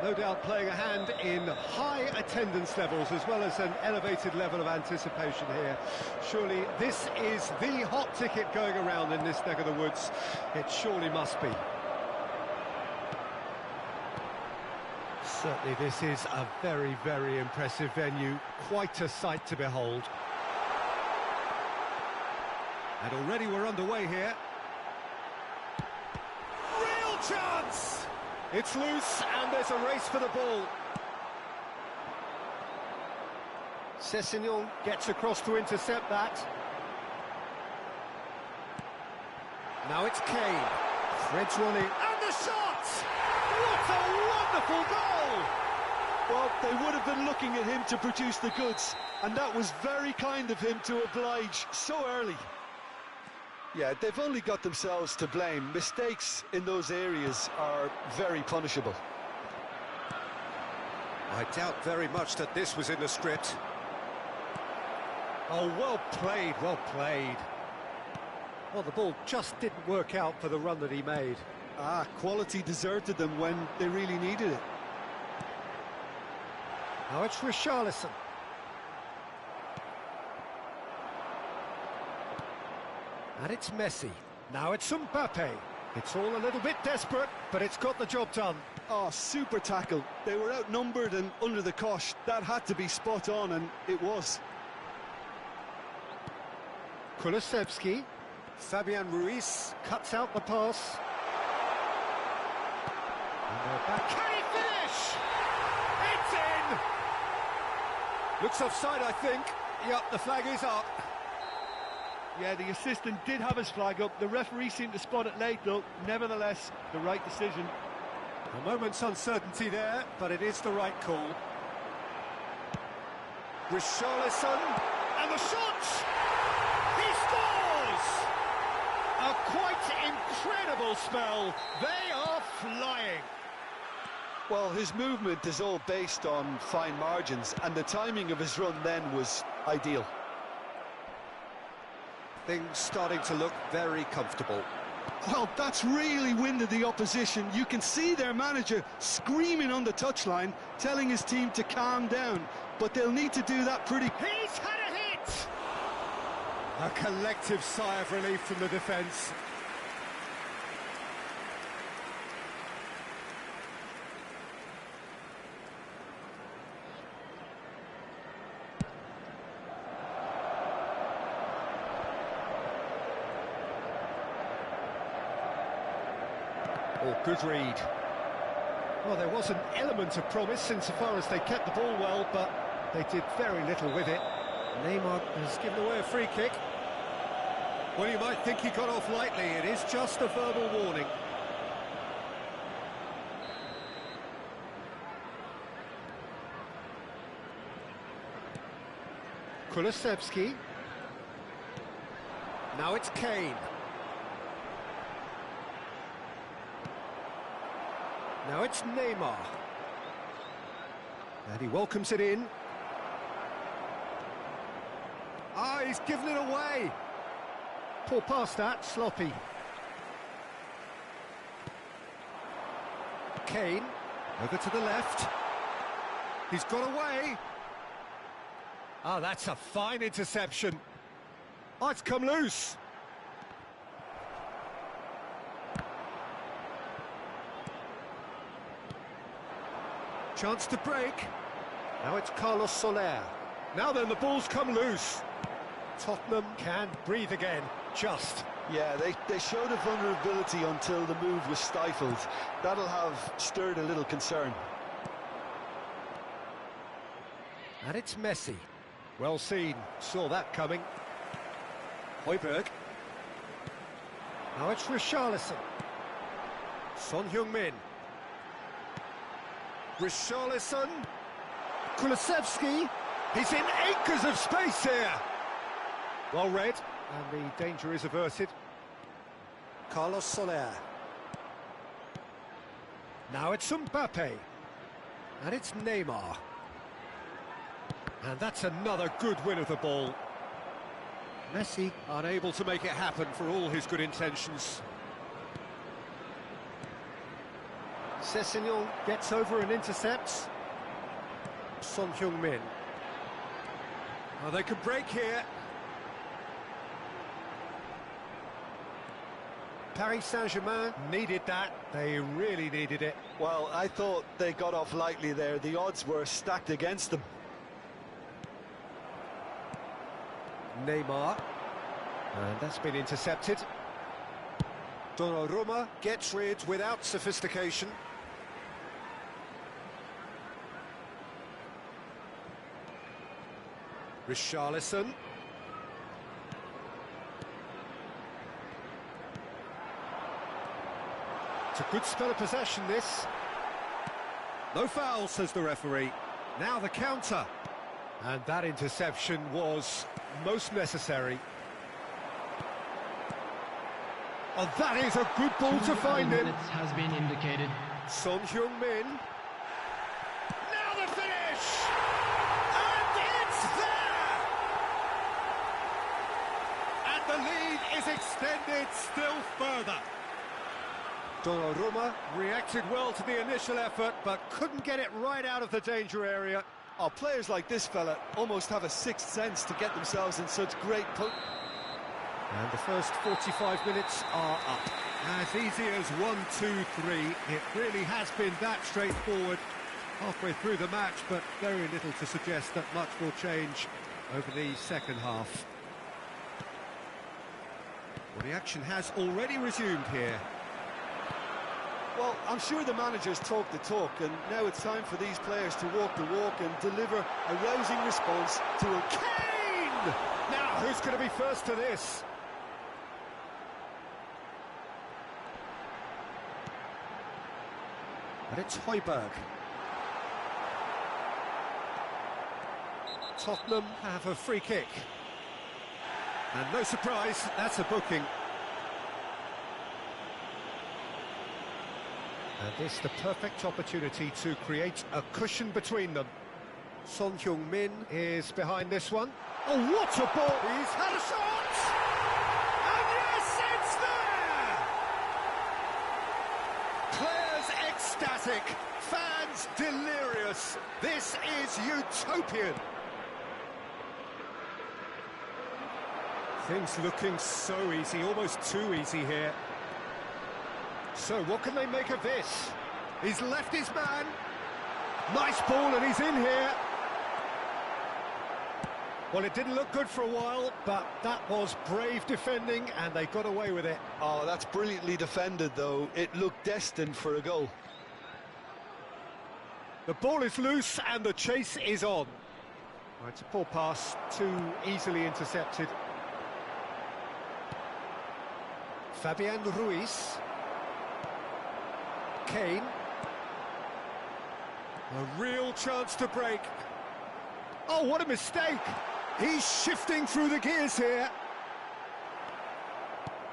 No doubt playing a hand in high attendance levels as well as an elevated level of anticipation here. Surely this is the hot ticket going around in this neck of the woods. It surely must be. Certainly this is a very, very impressive venue, quite a sight to behold. And already we're underway here. Real chance! It's loose and there's a race for the ball. Sessegnon gets across to intercept that. Now it's Kane. Threads one in. And the shot! What a wonderful goal! Well, they would have been looking at him to produce the goods, and that was very kind of him to oblige so early. Yeah, they've only got themselves to blame. Mistakes in those areas are very punishable. I doubt very much that this was in the script. Oh, well played, well played. Well, the ball just didn't work out for the run that he made. Quality deserted them when they really needed it. Now it's Richarlison. And it's Messi. Now it's Mbappe. It's all a little bit desperate, but it's got the job done. Oh, super tackle. They were outnumbered and under the cosh. That had to be spot on, and it was. Kulusevski. Fabian Ruiz cuts out the pass. And they're back. Can he finish? It's in! Looks offside, I think. Yep, the flag is up. Yeah, the assistant did have his flag up. The referee seemed to spot it late, though. Nevertheless, the right decision. A moment's uncertainty there, but it is the right call. Richarlison, and the shot! He scores! A quite incredible spell. They are flying. Well, his movement is all based on fine margins, and the timing of his run then was ideal. Things starting to look very comfortable. Well, that's really winded the opposition. You can see their manager screaming on the touchline, telling his team to calm down, but they'll need to do that pretty... He's had a hit! A collective sigh of relief from the defence. Oh, good read. Well, there was an element of promise insofar as they kept the ball well, but they did very little with it. Neymar has given away a free kick. Well, you might think he got off lightly. It is just a verbal warning. Kulusevski. Now it's Kane. Now it's Neymar. And he welcomes it in. Ah, he's given it away. Poor pass that, sloppy. Kane, over to the left. He's got away. Ah, that's a fine interception. Oh, it's come loose. Chance to break. Now it's Carlos Soler. Now then, the ball's come loose. Tottenham can breathe again, just. Yeah, they showed a vulnerability until the move was stifled. That'll have stirred a little concern. And it's Messi. Well seen, saw that coming. Højbjerg. Now it's Richarlison. Son Heung-min. Richarlison. Kulusevski. He's in acres of space here. Well read, and the danger is averted. Carlos Soler. Now it's Mbappe. And it's Neymar. And that's another good win of the ball. Messi unable to make it happen for all his good intentions. Sessegnon gets over and intercepts. Son Heung-min. Oh, they could break here. Paris Saint-Germain needed that. They really needed it. Well, I thought they got off lightly there. The odds were stacked against them. Neymar. And that's been intercepted. Donnarumma gets rid without sophistication. Richarlison. It's a good spell of possession, this. No foul, says the referee. Now the counter. And that interception was most necessary. Oh, that is a good ball to find him. Has been indicated. Son Heung-min. Now the finish! And it's there! And the lead is extended still further. Donnarumma reacted well to the initial effort, but couldn't get it right out of the danger area. Oh, players like this fella almost have a sixth sense to get themselves in such great... And the first 45 minutes are up. As easy as 1, 2, 3. It really has been that straightforward halfway through the match, but very little to suggest that much will change over the second half. Well, the action has already resumed here. Well, I'm sure the managers talk the talk, and now it's time for these players to walk the walk and deliver a rousing response to a... Kane! Now, who's going to be first to this? And it's Højbjerg. Tottenham have a free kick. And no surprise, that's a booking. And this the perfect opportunity to create a cushion between them. Son Heung-min is behind this one. Oh, what a ball! He's had a shot! And yes, it's there! Players ecstatic, fans delirious. This is utopian. Things looking so easy, almost too easy here. So what can they make of this? He's left his man. Nice ball and he's in here. Well, it didn't look good for a while, but that was brave defending and they got away with it. Oh, that's brilliantly defended, though. It looked destined for a goal. The ball is loose and the chase is on. Oh, it's a poor pass, too easily intercepted. Fabian Ruiz. Kane. A real chance to break. Oh, what a mistake! He's shifting through the gears here.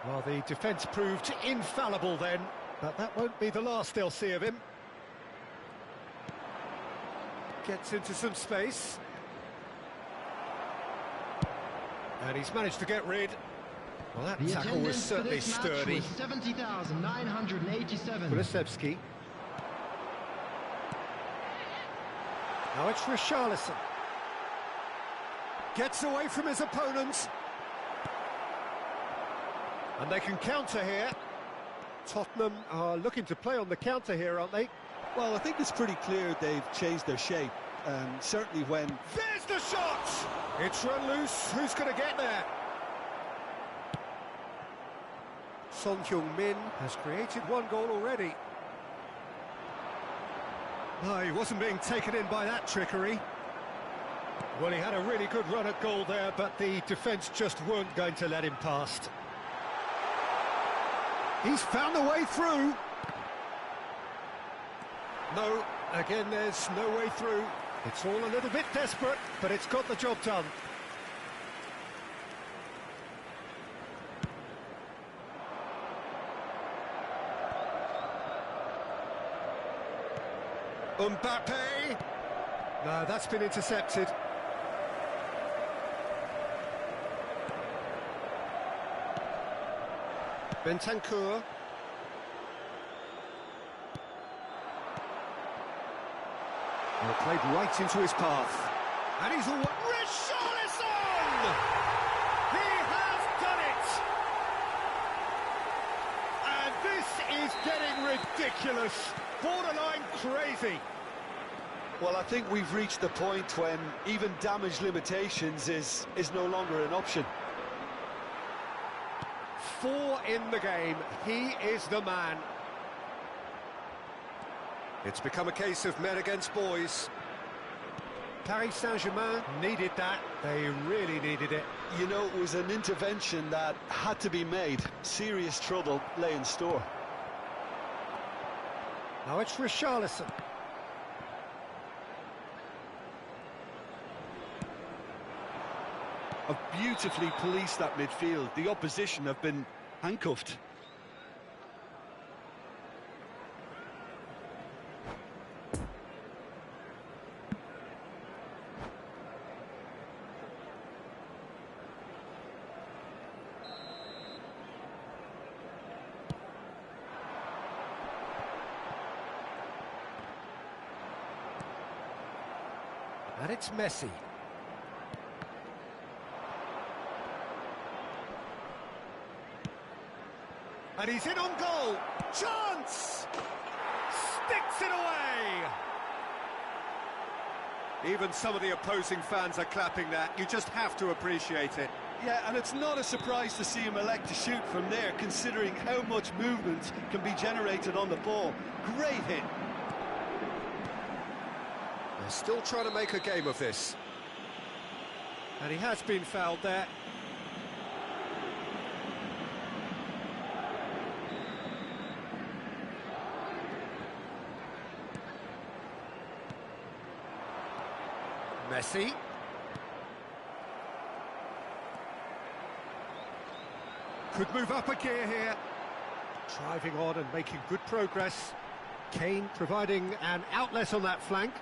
Well, the defence proved infallible then, but that won't be the last they'll see of him. Gets into some space. And he's managed to get rid. Well, that tackle was certainly sturdy. 70,987. Kulusevski. Now it's Richarlison. Gets away from his opponents. And they can counter here. Tottenham are looking to play on the counter here, aren't they? Well, I think it's pretty clear they've changed their shape. Certainly when... There's the shot! It's run loose. Who's going to get there? Son Heung-min has created one goal already. No, he wasn't being taken in by that trickery. Well, he had a really good run at goal there, but the defence just weren't going to let him past. He's found a way through. No, again, there's no way through. It's all a little bit desperate, but it's got the job done. Mbappe! No, that's been intercepted. Bentancur. Well, played right into his path. And he's all... Richarlison! He has done it! And this is getting ridiculous. Borderline crazy. Well, I think we've reached the point when even damage limitations is no longer an option. 4 in the game. He is the man. It's become a case of men against boys. Paris Saint-Germain needed that. They really needed it. You know, it was an intervention that had to be made. Serious trouble lay in store. Now it's Richarlison. Have beautifully policed that midfield. The opposition have been handcuffed. And it's Messi. And he's in on goal. Chance! Sticks it away! Even some of the opposing fans are clapping that. You just have to appreciate it. Yeah, and it's not a surprise to see him elect to shoot from there, considering how much movement can be generated on the ball. Great hit. They're still trying to make a game of this. And he has been fouled there. Messi. Could move up a gear here. Driving on and making good progress. Kane providing an outlet on that flank.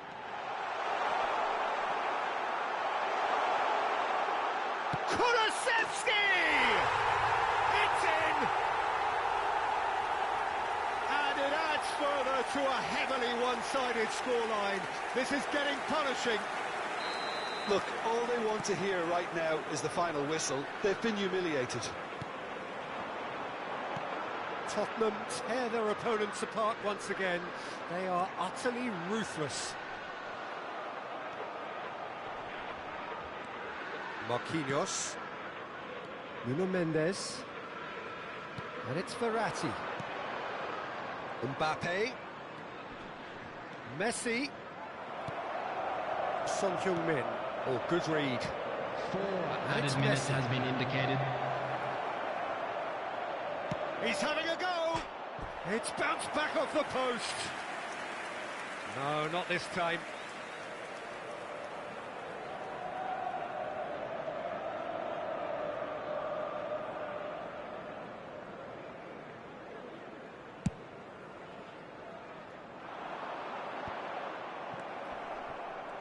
Kulusevski! It's in! And it adds further to a heavily one-sided scoreline. This is getting punishing. Look, all they want to hear right now is the final whistle. They've been humiliated. Tottenham tear their opponents apart once again. They are utterly ruthless. Marquinhos. Nuno Mendes. And it's Verratti. Mbappe. Messi. Son Heung-min. Oh, good read. 4 added minutes has been indicated. He's having a go! It's bounced back off the post. No, not this time.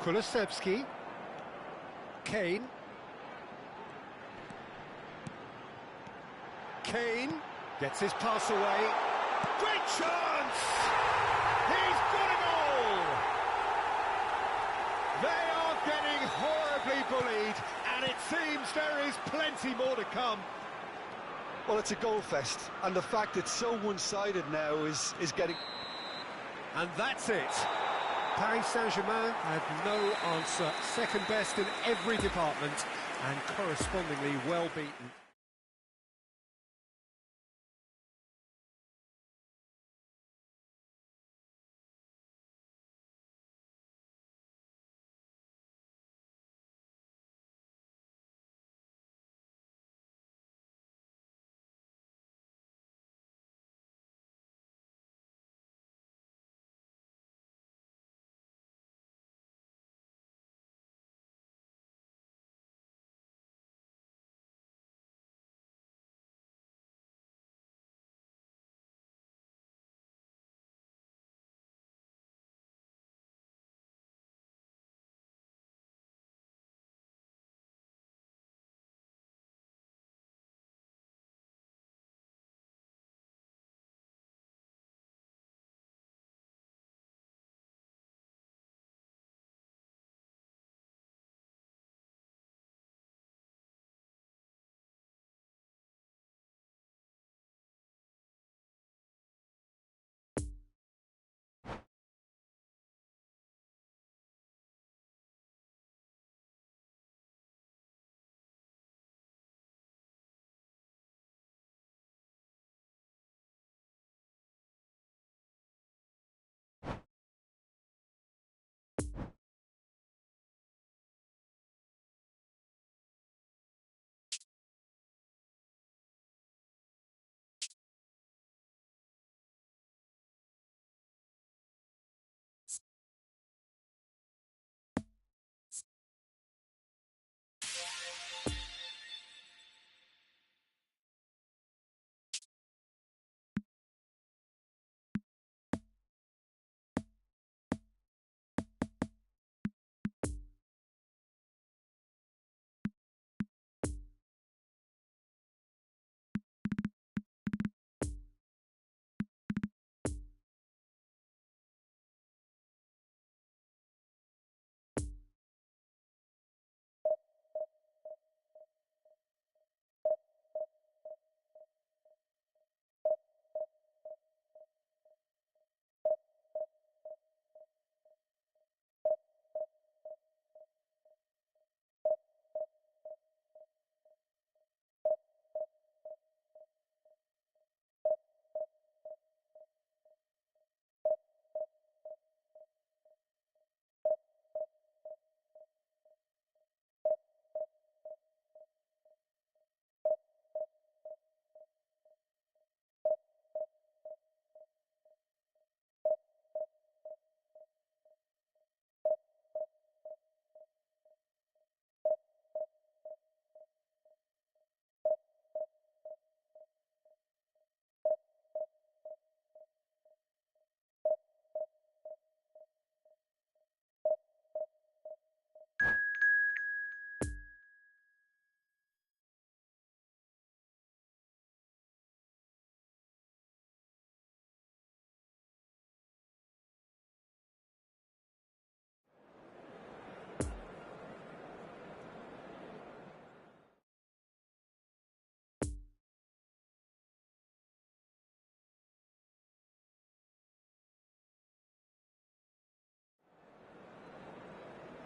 Kulusevski. Kane. Kane gets his pass away. Great chance! He's got a goal! They are getting horribly bullied, and it seems there is plenty more to come. Well, it's a goal fest, and the fact it's so one-sided now is getting... And that's it. Paris Saint-Germain had no answer. Second best in every department, and correspondingly well beaten.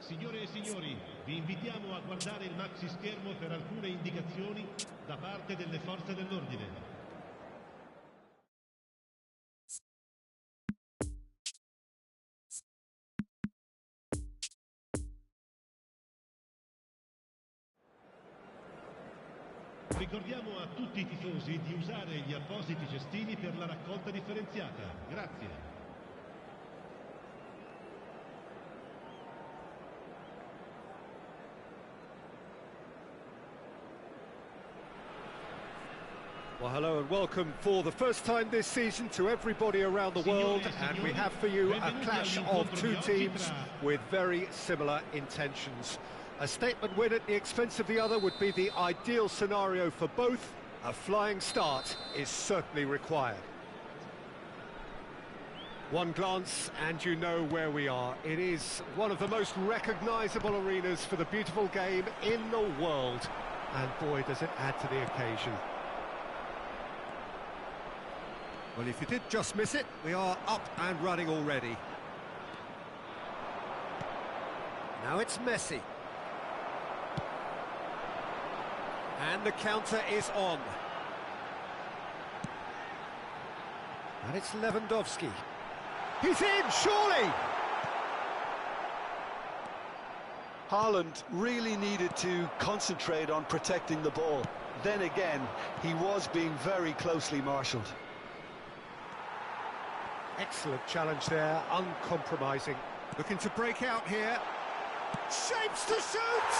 Signore e signori, vi invitiamo a guardare il maxi schermo per alcune indicazioni da parte delle forze dell'ordine. Ricordiamo a tutti i tifosi di usare gli appositi cestini per la raccolta differenziata. Grazie. Well, hello and welcome for the first time this season to everybody around the world, and we have for you a clash of two teams with very similar intentions. A statement win at the expense of the other would be the ideal scenario for both. A flying start is certainly required. One glance and you know where we are. It is one of the most recognisable arenas for the beautiful game in the world, and boy does it add to the occasion. Well, if you did just miss it, we are up and running already. Now it's Messi. And the counter is on. And it's Lewandowski. He's in, surely! Haaland really needed to concentrate on protecting the ball. Then again, he was being very closely marshalled. Excellent challenge there, uncompromising. Looking to break out here. Shapes to shoot!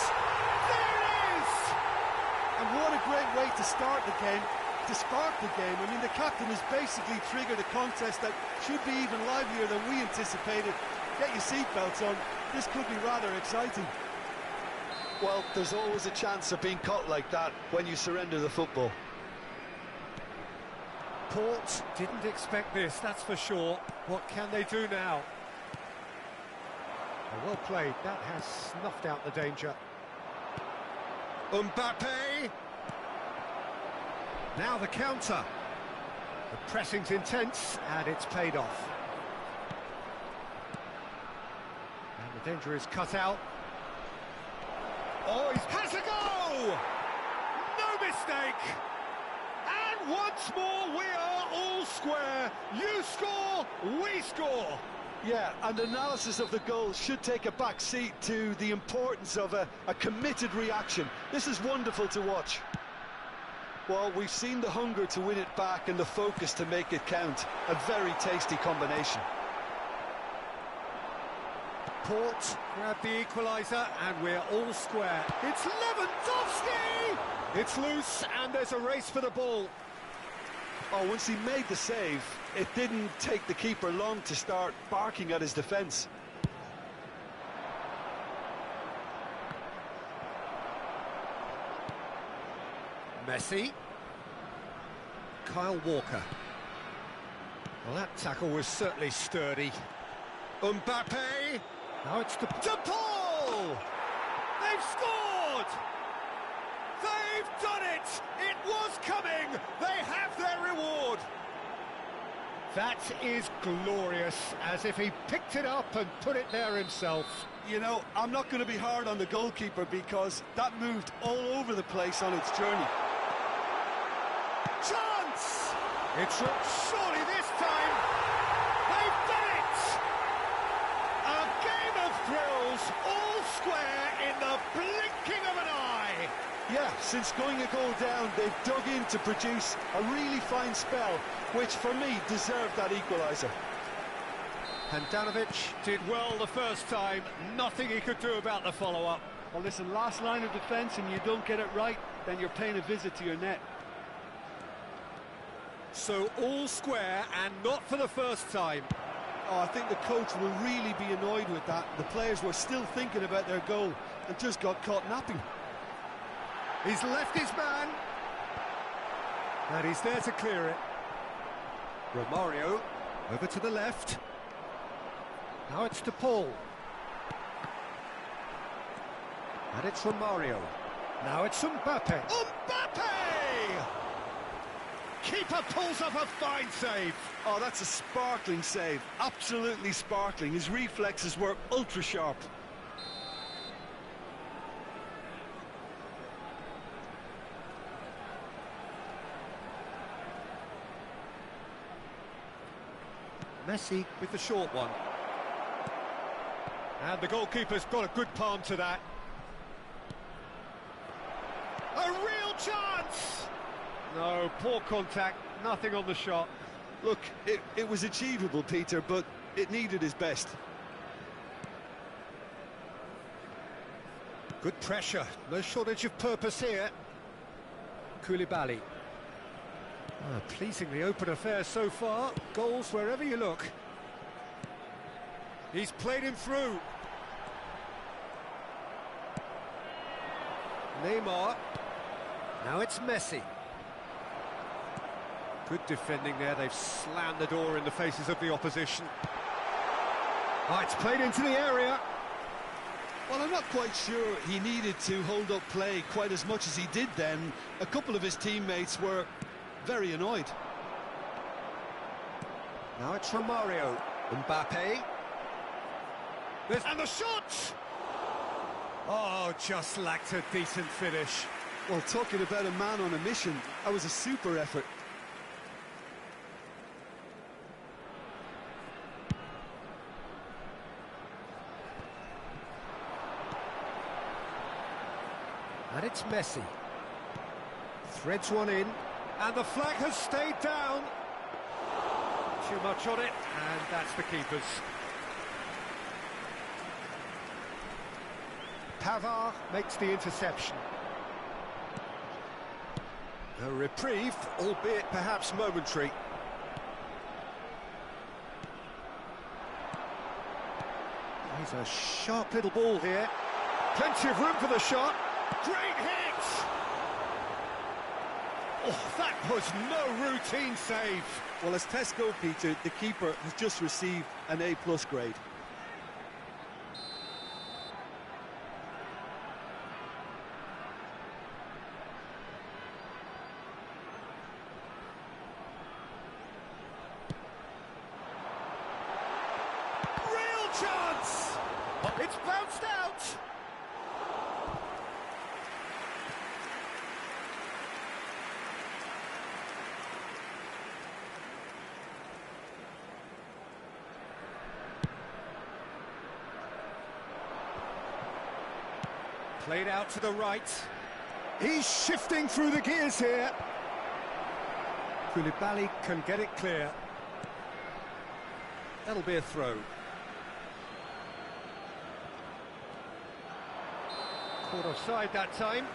There it is! And what a great way to start the game, to spark the game. I mean, the captain has basically triggered a contest that should be even livelier than we anticipated. Get your seatbelts on, this could be rather exciting. Well, there's always a chance of being caught like that when you surrender the football. Port didn't expect this, that's for sure. What can they do now? Oh, well played, that has snuffed out the danger. Mbappe! Now the counter. The pressing's intense, and it's paid off. And the danger is cut out. Oh, he has a go! No mistake! And once more, we are all square. You score, we score. Yeah, and analysis of the goal should take a back seat to the importance of a committed reaction. This is wonderful to watch. Well, we've seen the hunger to win it back and the focus to make it count. A very tasty combination. Port grab the equaliser, and we're all square. It's Lewandowski! It's loose, and there's a race for the ball. Oh, once he made the save, it didn't take the keeper long to start barking at his defence. Messi. Kyle Walker. Well, that tackle was certainly sturdy. Mbappe. Now it's to Paul! They've scored! They've done it! It was coming! They have their reward! That is glorious, as if he picked it up and put it there himself. You know, I'm not going to be hard on the goalkeeper because that moved all over the place on its journey. Chance! It's surely this time! They've done it! A game of thrills, all square in the blinking of an eye! Yeah, since going a goal down, they've dug in to produce a really fine spell, which for me deserved that equaliser. Handanovic did well the first time, nothing he could do about the follow-up. Well, listen, last line of defence and you don't get it right, then you're paying a visit to your net. So all square, and not for the first time. Oh, I think the coach will really be annoyed with that. The players were still thinking about their goal and just got caught napping. He's left his man. And he's there to clear it. Romario, over to the left. Now it's to Paul. And it's Romario. Now it's Mbappe. Mbappe! Keeper pulls off a fine save. Oh, that's a sparkling save. Absolutely sparkling. His reflexes were ultra sharp. Messi with the short one. And the goalkeeper's got a good palm to that. A real chance! No, poor contact, nothing on the shot. Look, it was achievable, Peter, but it needed his best. Good pressure, no shortage of purpose here. Koulibaly. Pleasingly open affair so far. Goals wherever you look. He's played him through. Neymar. Now it's Messi. Good defending there. They've slammed the door in the faces of the opposition. Oh, it's played into the area. Well, I'm not quite sure he needed to hold up play quite as much as he did then. A couple of his teammates were very annoyed. Now it's Romario. Mbappe. And the shot! Oh, just lacked a decent finish. Well, talking about a man on a mission, that was a super effort. And it's Messi. Threads one in, and the flag has stayed down. Too much on it, and that's the keeper's. Pavard makes the interception. A reprieve, albeit perhaps momentary. He's a sharp little ball here. Plenty of room for the shot. Great hit! Oh, that was no routine save. Well, as tests go, Peter, the keeper has just received an A+ grade. Real chance! It's bounced out! Played out to the right. He's shifting through the gears here. Koulibaly can get it clear. That'll be a throw. Caught offside that time.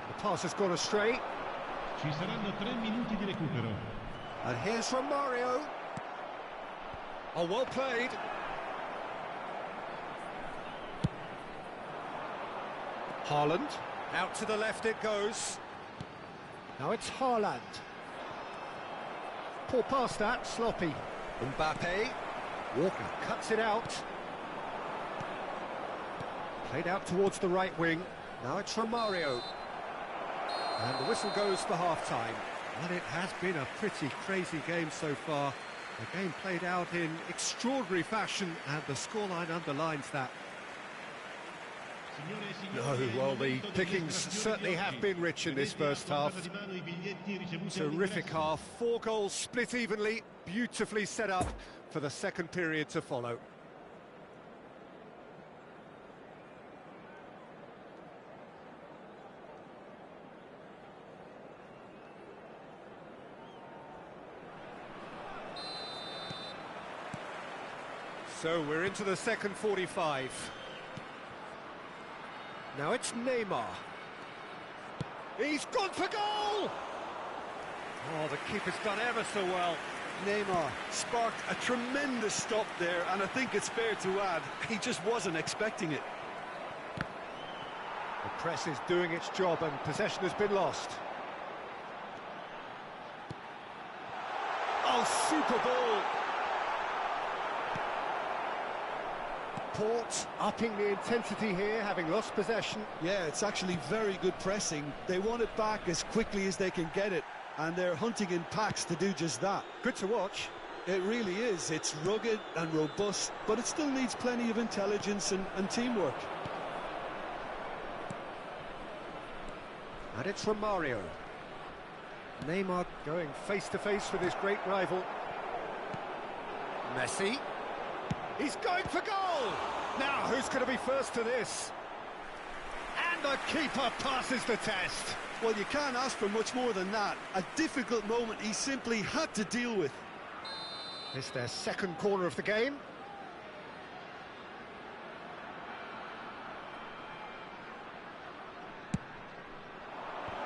The pass has gone astray. Ci saranno 3 minuti di recupero. And here's Romario. Oh, well played. Haaland. Out to the left it goes. Now it's Haaland. Poor pass that, sloppy. Mbappe. Walker cuts it out. Played out towards the right wing. Now it's Romario. And the whistle goes for half-time. Well, it has been a pretty crazy game so far. The game played out in extraordinary fashion, and the scoreline underlines that. No, well, the pickings certainly have been rich in this first half. Terrific half, 4 goals split evenly, beautifully set up for the second period to follow. So we're into the second 45. Now it's Neymar. He's gone for goal! Oh, the keeper's done ever so well. Neymar sparked a tremendous stop there, and I think it's fair to add, he just wasn't expecting it. The press is doing its job and possession has been lost. Oh, super ball! Port upping the intensity here, having lost possession. Yeah, it's actually very good pressing. They want it back as quickly as they can get it, and they're hunting in packs to do just that. Good to watch. It really is. It's rugged and robust, but it still needs plenty of intelligence and teamwork. And it's from Mario. Neymar going face-to-face with his great rival. Messi. He's going for goal! Now, who's going to be first to this? And the keeper passes the test. Well, you can't ask for much more than that. A difficult moment he simply had to deal with. It's their second corner of the game.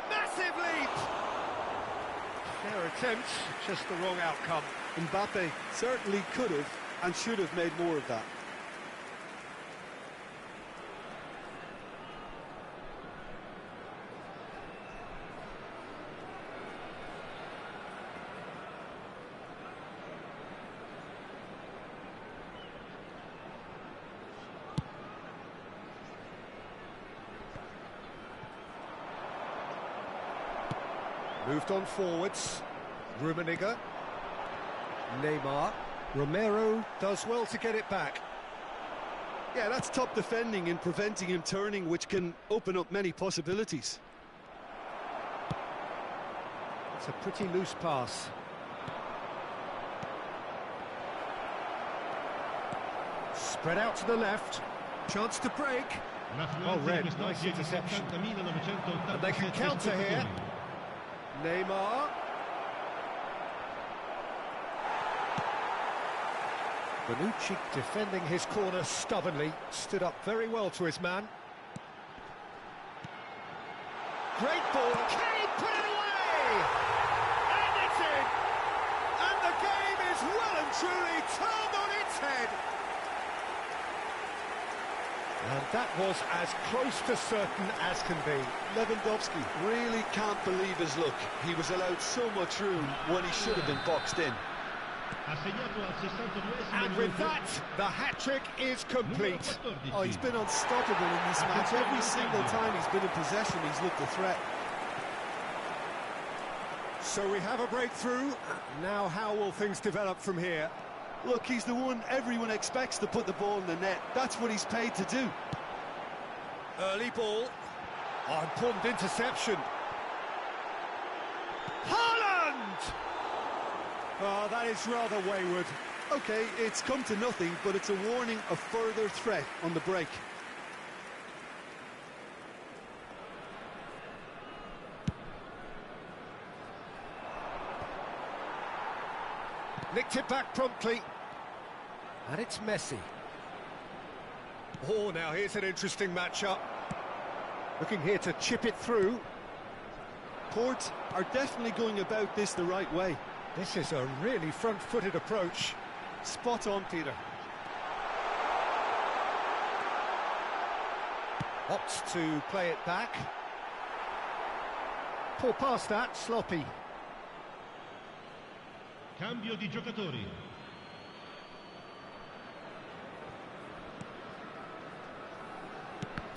Massive leap! Their attempt, just the wrong outcome. Mbappe certainly could have and should have made more of that. Moved on forwards. Rummenigge. Neymar. Romero does well to get it back. Yeah, that's top defending and preventing him turning, which can open up many possibilities. It's a pretty loose pass. Spread out to the left. Chance to break. Oh, red. Nice interception. And they can counter here. Neymar. Bonucci defending his corner stubbornly, stood up very well to his man. Great ball, can he put it away? And it's in! And the game is well and truly turned on its head. And that was as close to certain as can be. Lewandowski really can't believe his luck. He was allowed so much room when he should have been boxed in. And with that, the hat-trick is complete. Oh, he's been unstoppable in this match. Every single time he's been in possession, he's looked a threat. So we have a breakthrough. Now how will things develop from here? Look, he's the one everyone expects to put the ball in the net. That's what he's paid to do. Early ball. Oh, important interception. Haaland! Oh, that is rather wayward. OK, it's come to nothing, but it's a warning of further threat on the break. Nicked it back promptly. And it's Messi. Oh, now here's an interesting matchup. Looking here to chip it through. Port are definitely going about this the right way. This is a really front-footed approach. Spot on, Peter. Opts to play it back. Pull past that, sloppy. Cambio di giocatori.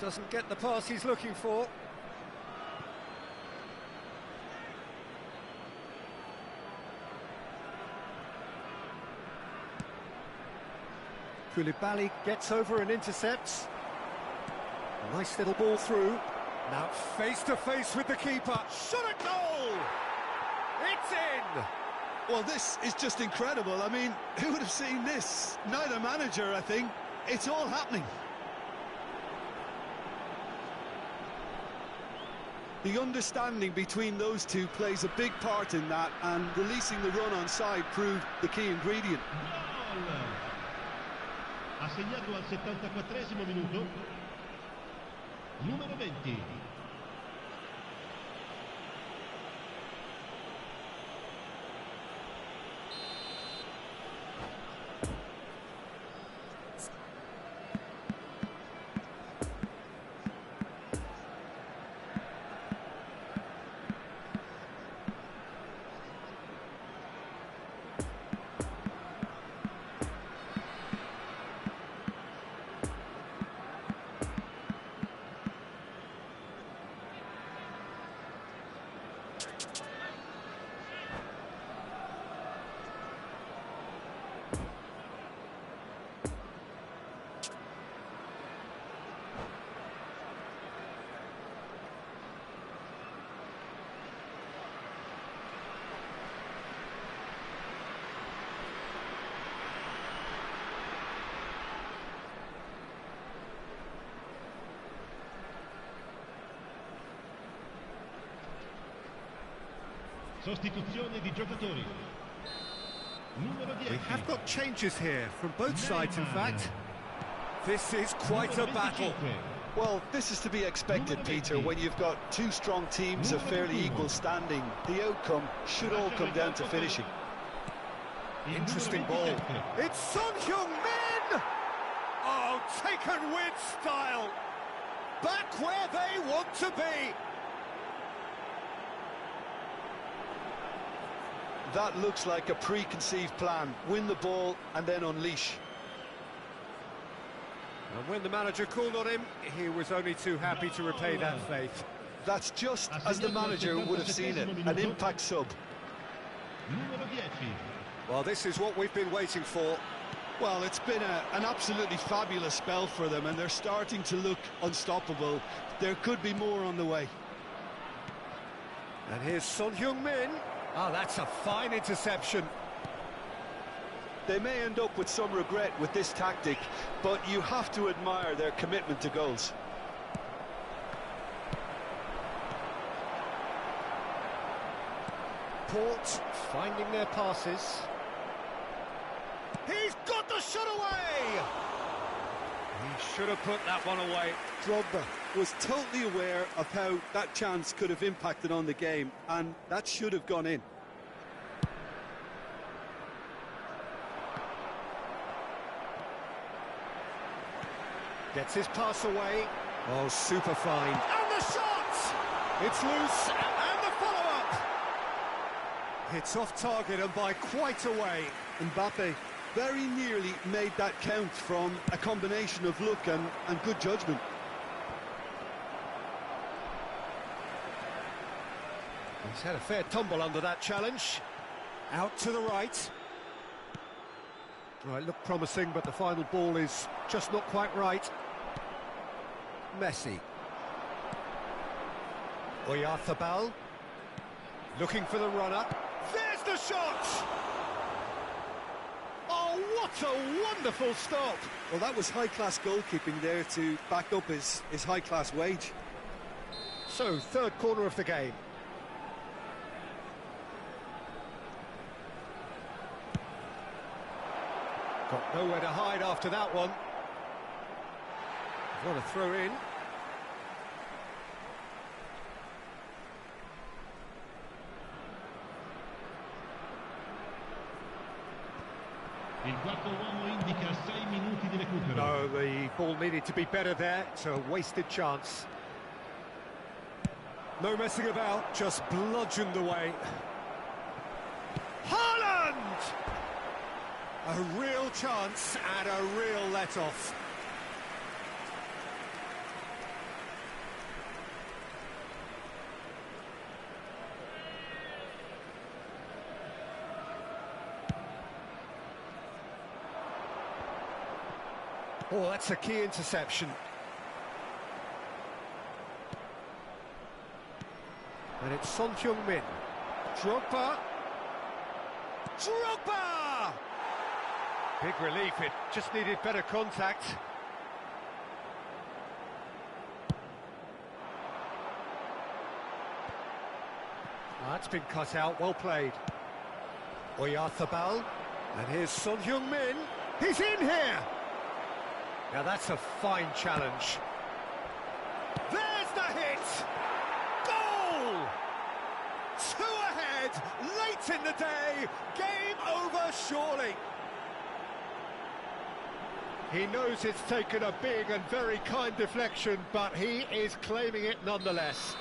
Doesn't get the pass he's looking for. Koulibaly gets over and intercepts. A nice little ball through. Now face-to-face with the keeper. Shot at goal! It's in! Well, this is just incredible. I mean, who would have seen this? Neither manager, I think. It's all happening. The understanding between those two plays a big part in that, and releasing the run on side proved the key ingredient. Ha segnato al 74esimo minuto, numero 20. Sostituzione di giocatori. Numero 10. We have got changes here from both sides, in fact. This is quite a battle. Well, this is to be expected, Peter, when you've got two strong teams of fairly equal standing. The outcome should all come down to finishing. Interesting ball. It's Son Heung-min! Oh, taken with style. Back where they want to be. That looks like a preconceived plan. Win the ball and then unleash. And when the manager called on him, he was only too happy to repay that faith. That's just as the manager would have seen it, an impact sub. Numero 10. Well, this is what we've been waiting for. Well, it's been an absolutely fabulous spell for them, and they're starting to look unstoppable. There could be more on the way. And here's Son Heung-min. Oh, that's a fine interception. They may end up with some regret with this tactic, but you have to admire their commitment to goals. Port finding their passes. He's got the shot away! He should have put that one away. Drogba was totally aware of how that chance could have impacted on the game, and that should have gone in. Gets his pass away. Oh, super fine. And the shot! It's loose, and the follow-up! It's off target and by quite a way. Mbappe very nearly made that count from a combination of luck and good judgment. He's had a fair tumble under that challenge. Out to the right. Right, looked promising, but the final ball is just not quite right. Messi. MYeFootball. Looking for the runner. There's the shot! Oh, what a wonderful stop! Well, that was high-class goalkeeping there to back up his high-class wage. So, third corner of the game. Got nowhere to hide after that one. What a throw in. Il quarto uomo indica 6 minuti di recupero. No, the ball needed to be better there. It's a wasted chance. No messing about, just bludgeoned away. Haaland! A real chance and a real let-off. Oh, that's a key interception. And it's Son Heung-min. Drogba. Drogba! Big relief, it just needed better contact. That's been cut out, well played. MYeFootball. And here's Son Heung-min. He's in here! Now that's a fine challenge. There's the hit! Goal! 2 ahead, late in the day, game over surely. He knows it's taken a big and very kind deflection, but he is claiming it nonetheless.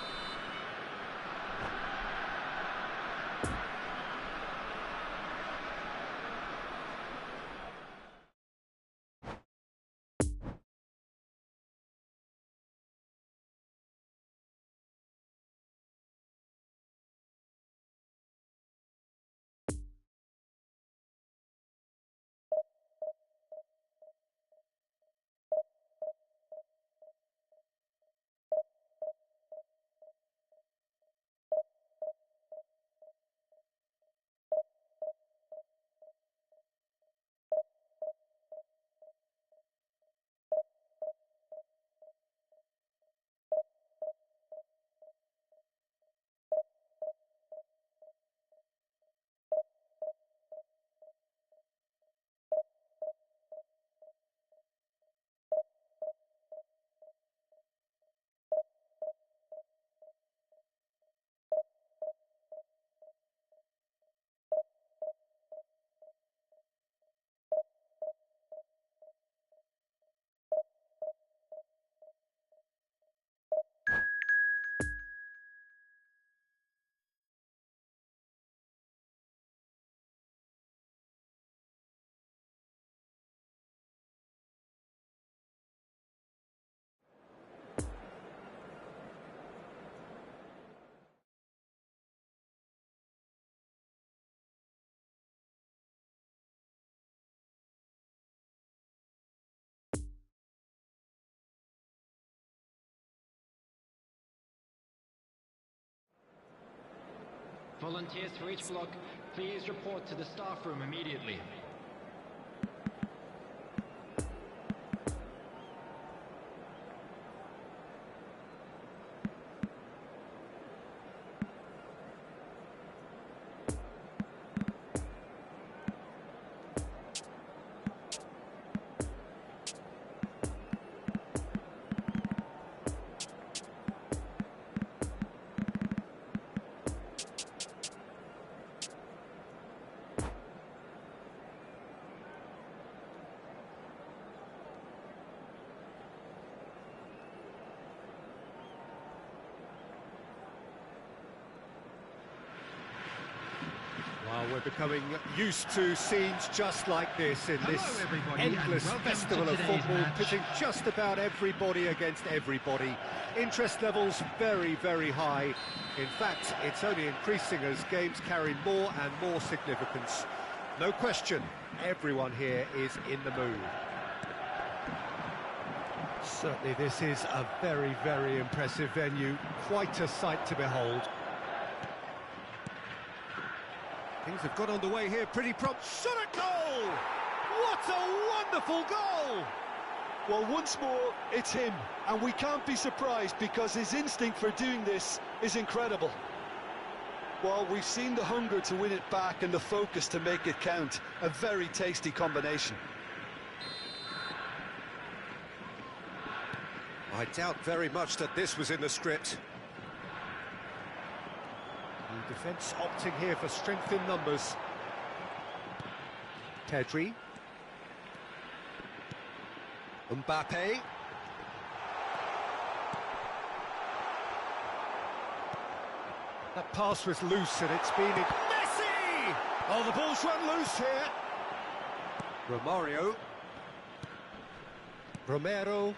Volunteers for each block, please report to the staff room immediately. Well, we're becoming used to scenes just like this in this endless festival of football, pitting just about everybody against everybody. Interest levels very, very high. In fact, it's only increasing as games carry more and more significance. No question, everyone here is in the mood. Certainly this is a very, very impressive venue. Quite a sight to behold. Things have got underway here pretty prompt. Shot at goal! What a wonderful goal! Well, once more, it's him, and we can't be surprised because his instinct for doing this is incredible. Well, we've seen the hunger to win it back and the focus to make it count. A very tasty combination. I doubt very much that this was in the script. The defence opting here for strength in numbers. Pedri. Mbappe. That pass was loose and it's been in... Messi! Oh, the ball's run loose here. Romario. Romero.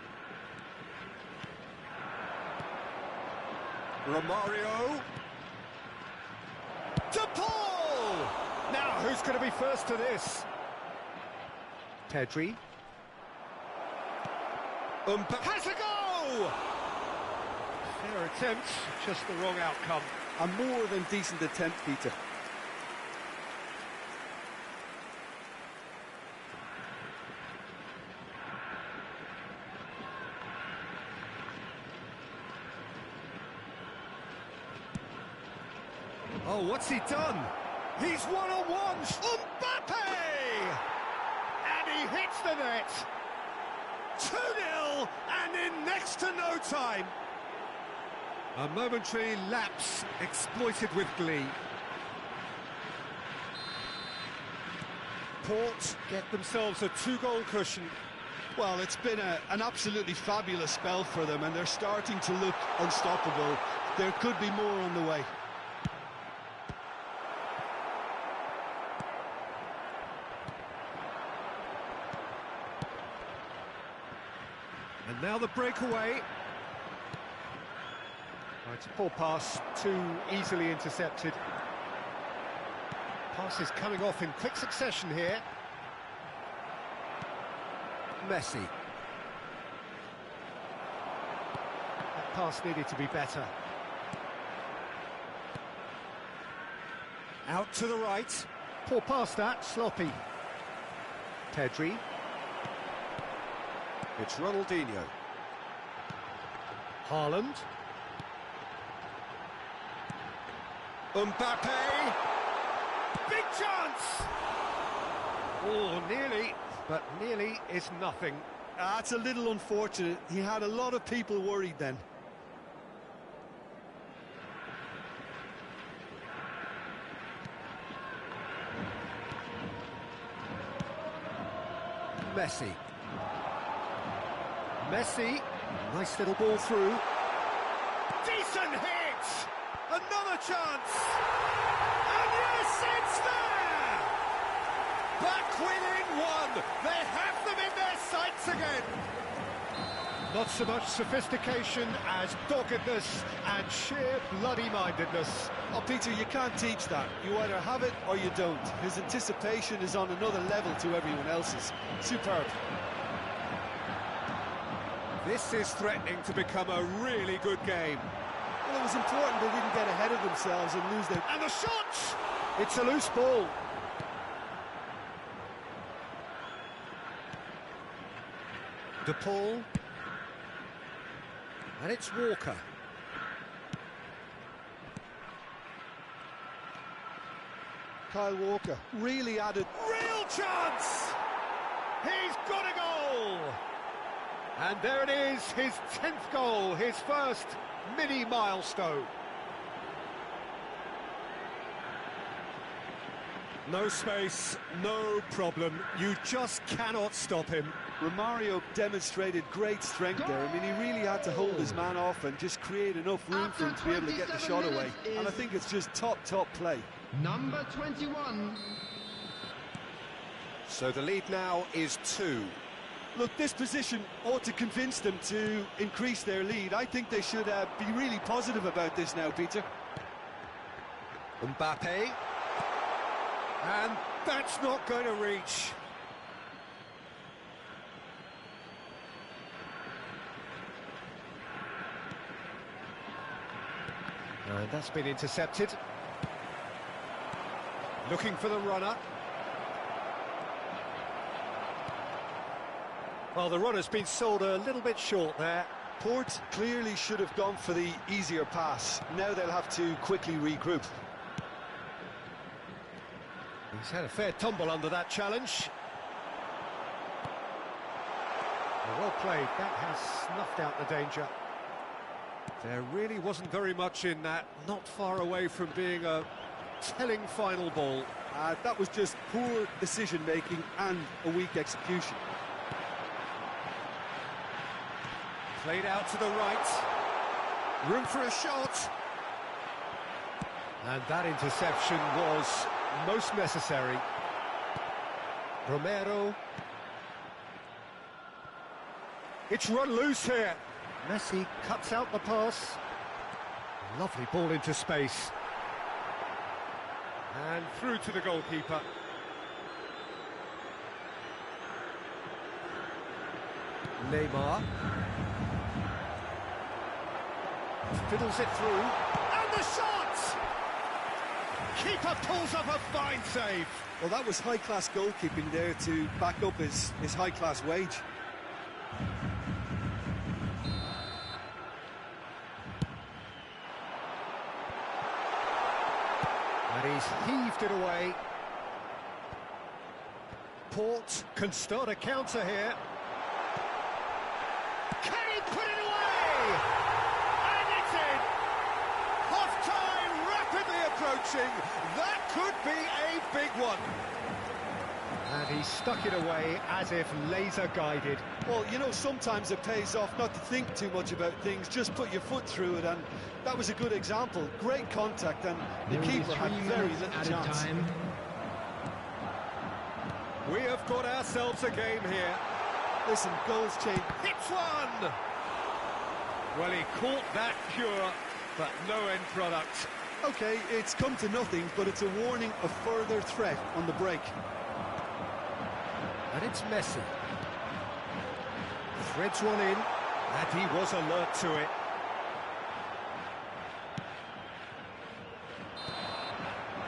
Romario. To Paul! Now, who's going to be first to this? Pedri. Has a go! Fair attempt, just the wrong outcome. A more than decent attempt, Peter. Oh, what's he done? He's one-on-one! Mbappe! And he hits the net! 2-0, and in next to no time. A momentary lapse exploited with glee. Port get themselves a 2-goal cushion. Well, it's been an absolutely fabulous spell for them, and they're starting to look unstoppable. There could be more on the way. And now the breakaway. Oh, it's a poor pass, too easily intercepted. Pass is coming off in quick succession here. Messi. That pass needed to be better. Out to the right. Poor pass that, sloppy. Pedri. It's Ronaldinho. Haaland. Mbappe! Big chance! Oh, nearly, but nearly is nothing. That's a little unfortunate. He had a lot of people worried then. Messi. Messi, nice little ball through. Decent hit! Another chance! And yes, it's there! Back within one! They have them in their sights again! Not so much sophistication as doggedness and sheer bloody-mindedness. Oh, Peter, you can't teach that. You either have it or you don't. His anticipation is on another level to everyone else's. Superb. This is threatening to become a really good game. Well, it was important they didn't get ahead of themselves and lose their... And the shot! It's a loose ball. De Paul. And it's Walker. Kyle Walker really added... Real chance! He's got a goal! And there it is, his 10th goal, his first mini milestone. No space, no problem. You just cannot stop him. Romario demonstrated great strength there. I mean, he really had to hold his man off and just create enough room for him to be able to get the shot away. And I think it's just top play. Number 21. So the lead now is 2. Look, this position ought to convince them to increase their lead. I think they should be really positive about this now, Peter. Mbappe. And that's not going to reach. And that's been intercepted. Looking for the runner. Well, the runner's been sold a little bit short there. Port clearly should have gone for the easier pass. Now they'll have to quickly regroup. He's had a fair tumble under that challenge. Well played, that has snuffed out the danger. There really wasn't very much in that, not far away from being a telling final ball. That was just poor decision-making and a weak execution. Played out to the right. Room for a shot. And that interception was most necessary. Romero. It's run loose here. Messi cuts out the pass. Lovely ball into space. And through to the goalkeeper. Neymar. Fiddles it through. And the shot! Keeper pulls up a fine save. Well, that was high-class goalkeeping there to back up his high-class wage. And he's heaved it away. Port can start a counter here. Can he put it away? And it's in! Half-time rapidly approaching. That could be a big one. And he stuck it away as if laser-guided. Well, you know, sometimes it pays off not to think too much about things, just put your foot through it, and that was a good example. Great contact, and the keeper had very little chance. Time. We have got ourselves a game here. Listen, goals change. Hits one! Well, he caught that pure, but no end product. Okay, it's come to nothing, but it's a warning of further threat on the break. And it's Messi. Threads one in, and he was alert to it.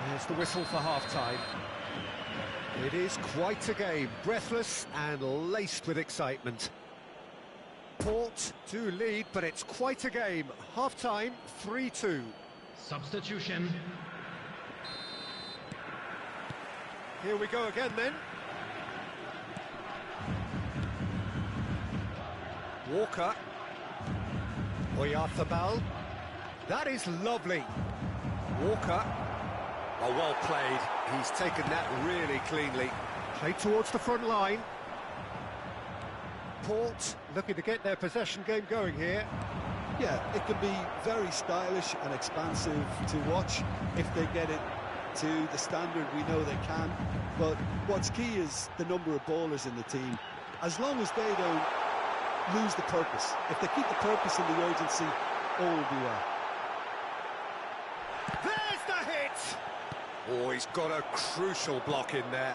There's the whistle for half-time. It is quite a game, breathless and laced with excitement. Port to lead, but it's quite a game. Half-time, 3-2. Substitution. Here we go again then. Walker. MYeFootball. That is lovely. Walker. Oh, well played. He's taken that really cleanly. Played towards the front line. Port looking to get their possession game going here. Yeah, it can be very stylish and expansive to watch if they get it to the standard we know they can. But what's key is the number of ballers in the team. As long as they don't lose the purpose, if they keep the purpose and the urgency, all will be well. There's the hit! Oh, he's got a crucial block in there.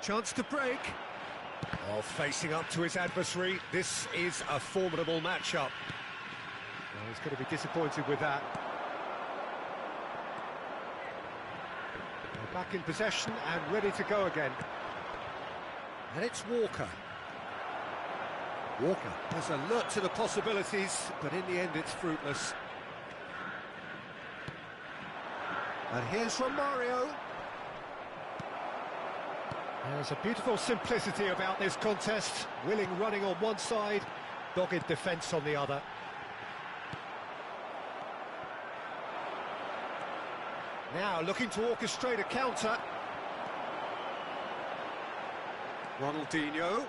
Chance to break. Oh, facing up to his adversary. This is a formidable matchup. He's going to be disappointed with that. They're back in possession and ready to go again. And it's Walker. Walker has alert to the possibilities, but in the end it's fruitless. And here's Romario. There's a beautiful simplicity about this contest. Willing running on one side, dogged defence on the other. Now looking to orchestrate a counter. Ronaldinho.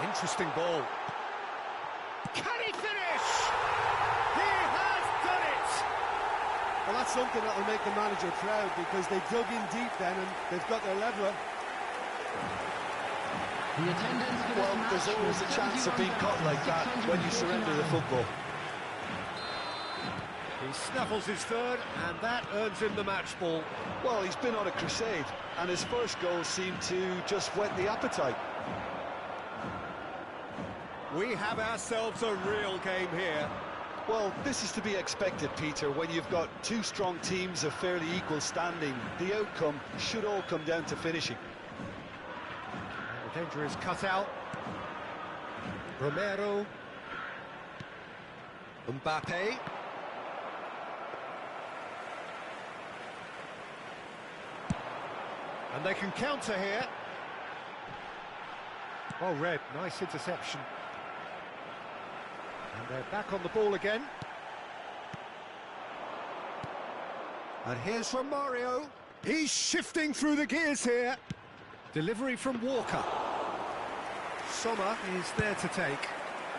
Interesting ball. Can he finish? He has done it! Well, that's something that will make the manager proud, because they dug in deep then and they've got their leveller. The attendance for this Well, match there's always a chance of being caught like that when you surrender the football. He snaffles his third, and that earns him the match ball. Well, he's been on a crusade, and his first goal seemed to just whet the appetite. We have ourselves a real game here. Well, this is to be expected, Peter, when you've got two strong teams of fairly equal standing. The outcome should all come down to finishing. The danger is cut out. Romero. Mbappe. And they can counter here. Oh, Red, nice interception. And they're back on the ball again. And here's Romario. He's shifting through the gears here. Delivery from Walker. Sommer is there to take.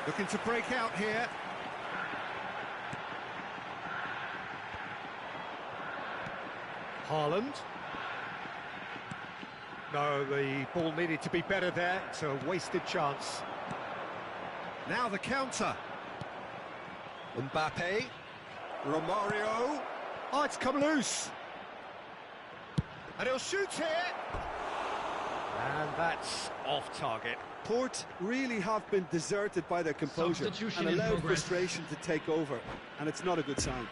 Looking to break out here. Haaland. No, the ball needed to be better there. It's a wasted chance. Now the counter. Mbappe. Romario. Oh, it's come loose. And he'll shoot here. And that's off target. Port really have been deserted by their composure and allowed frustration to take over, and it's not a good sign.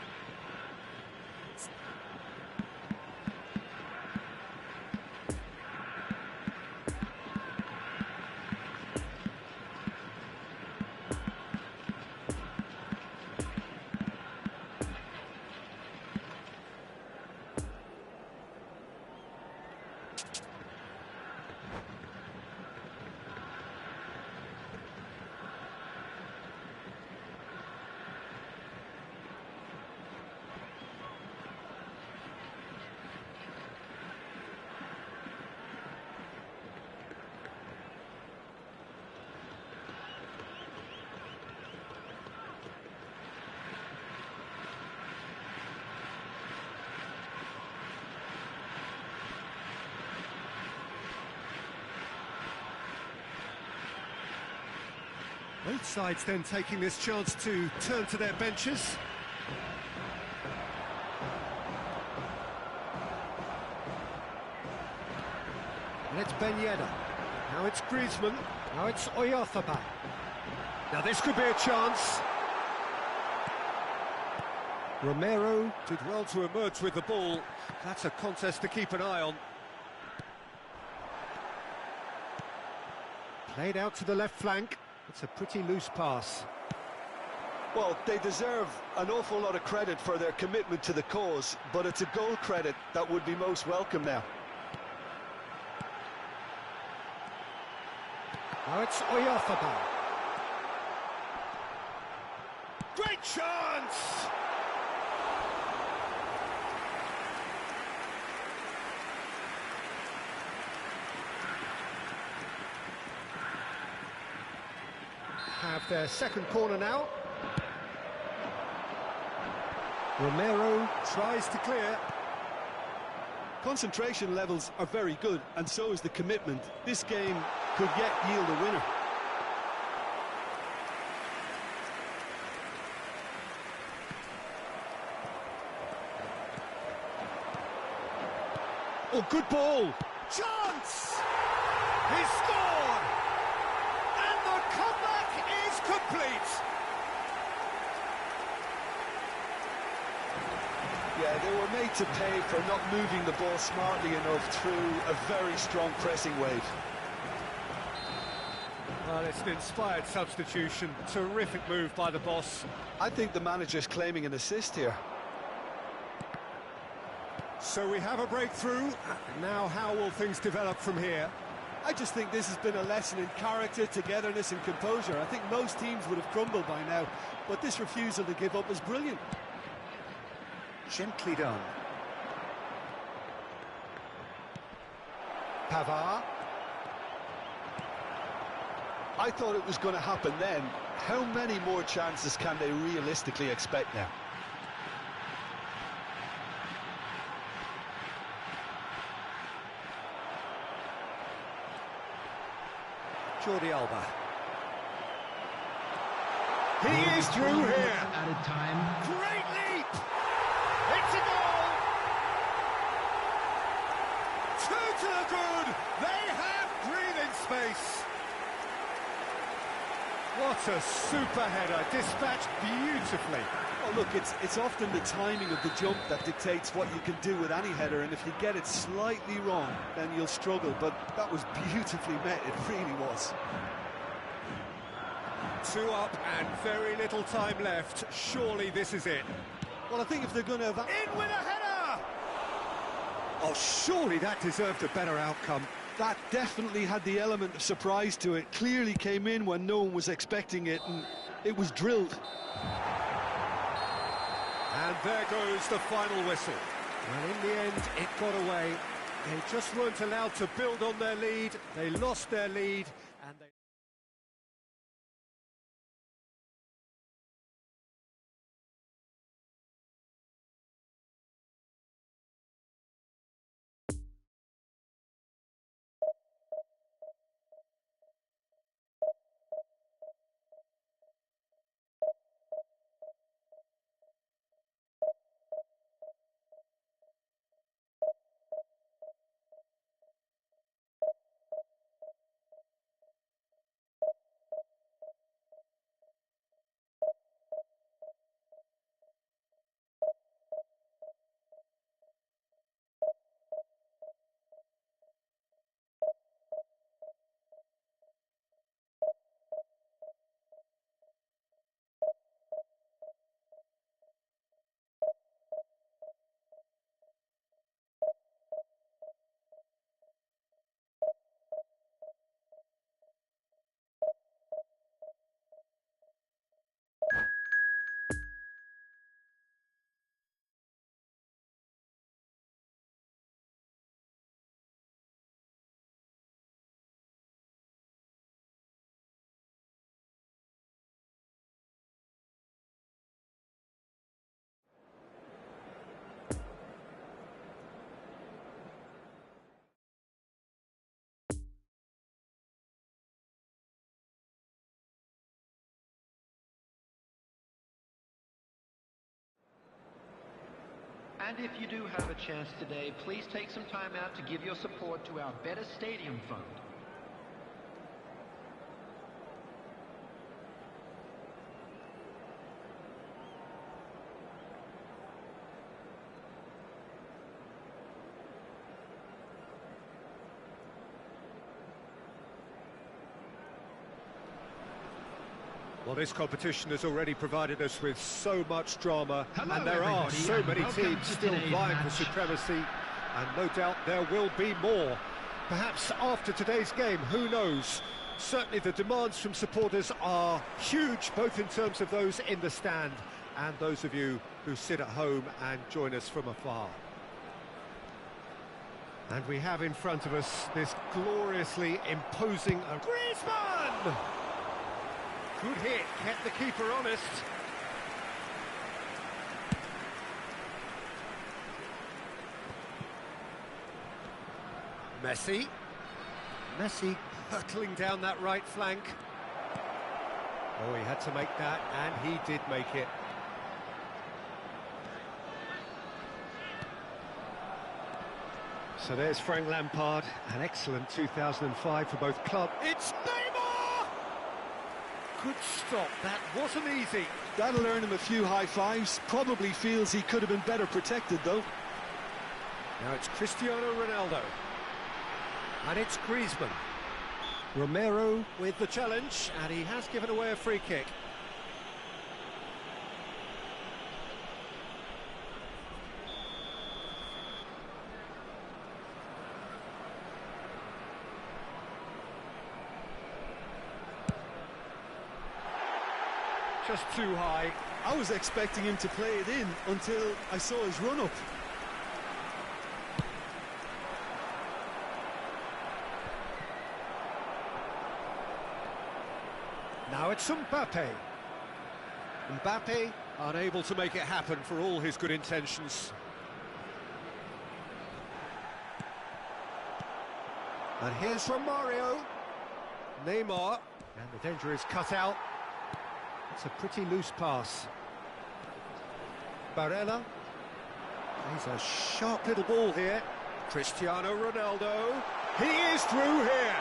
Both sides then taking this chance to turn to their benches. And it's Ben Yedder. Now it's Griezmann. Now it's MYeFootball. Now this could be a chance. Romero did well to emerge with the ball. That's a contest to keep an eye on. Played out to the left flank. It's a pretty loose pass. Well, they deserve an awful lot of credit for their commitment to the cause, but it's a goal credit that would be most welcome now. Now it's MYeFootball. Great chance! Have their second corner now. Romero tries to clear. Concentration levels are very good, and so is the commitment. This game could yet yield a winner. Oh, good ball! Chance! He scored! And the comeback is complete! Yeah, they were made to pay for not moving the ball smartly enough through a very strong pressing wave. Well, it's an inspired substitution. Terrific move by the boss. I think the manager's claiming an assist here. So we have a breakthrough. Now how will things develop from here? I just think this has been a lesson in character, togetherness and composure. I think most teams would have crumbled by now, but this refusal to give up is brilliant. Gently done. Pavard. I thought it was going to happen then. How many more chances can they realistically expect now? Jordi Alba. He is through here. Added time. Great leap! It's a goal! Two to the good! They have breathing space! What a super header, dispatched beautifully. Oh, look, it's often the timing of the jump that dictates what you can do with any header, and if you get it slightly wrong, then you'll struggle, but that was beautifully met, it really was. 2 up and very little time left. Surely this is it. Well, I think if they're going to have... In with a header! Oh, surely that deserved a better outcome. That definitely had the element of surprise to it. Clearly came in when no one was expecting it, and it was drilled. And there goes the final whistle. And in the end, it got away. They just weren't allowed to build on their lead. They lost their lead, and they... And if you do have a chance today, please take some time out to give your support to our Better Stadium Fund. Well, this competition has already provided us with so much drama, Hello, and there are so many teams still vying for supremacy, and no doubt there will be more. Perhaps after today's game, who knows? Certainly the demands from supporters are huge, both in terms of those in the stand and those of you who sit at home and join us from afar. And we have in front of us this gloriously imposing... Griezmann! Good hit, kept the keeper honest. Messi. Messi hurtling down that right flank. Oh, he had to make that, and he did make it. So there's Frank Lampard, an excellent 2005 for both clubs. It's Neymar! Good stop, that wasn't easy. That'll earn him a few high fives. Probably feels he could have been better protected, though. Now it's Cristiano Ronaldo. And it's Griezmann. Romero with the challenge, and he has given away a free kick. Just too high. I was expecting him to play it in until I saw his run-up. Now it's Mbappe. Mbappe unable to make it happen for all his good intentions. And here's Romario. Neymar. And the danger is cut out. It's a pretty loose pass. Barella. He's a sharp little ball here. Cristiano Ronaldo. He is through here.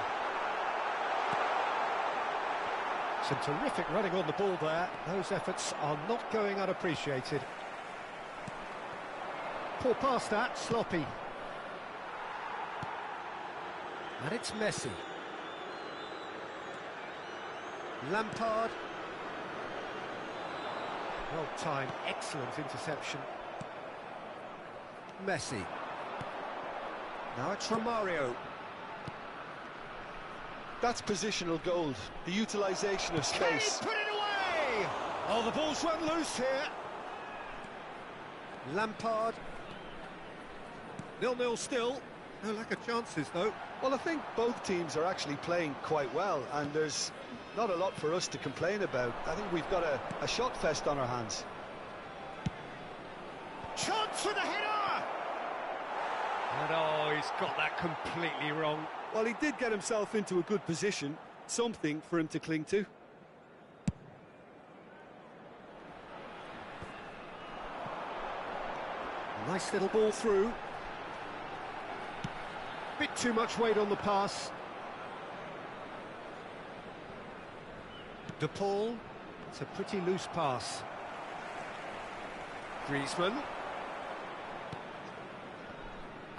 Some terrific running on the ball there. Those efforts are not going unappreciated. Poor pass that, sloppy. And it's Messi. Lampard. Well timed, excellent interception. Messi. Now it's Romario. That's positional gold, the utilisation of space. Can he put it away? Oh, the ball's run loose here. Lampard. 0-0 still. No lack of chances, though. Well, I think both teams are actually playing quite well, and there's not a lot for us to complain about. I think we've got a shot fest on our hands. Chance for the header! And oh, he's got that completely wrong. Well, he did get himself into a good position, something for him to cling to. Nice little ball through. Bit too much weight on the pass. De Paul. It's a pretty loose pass. Griezmann.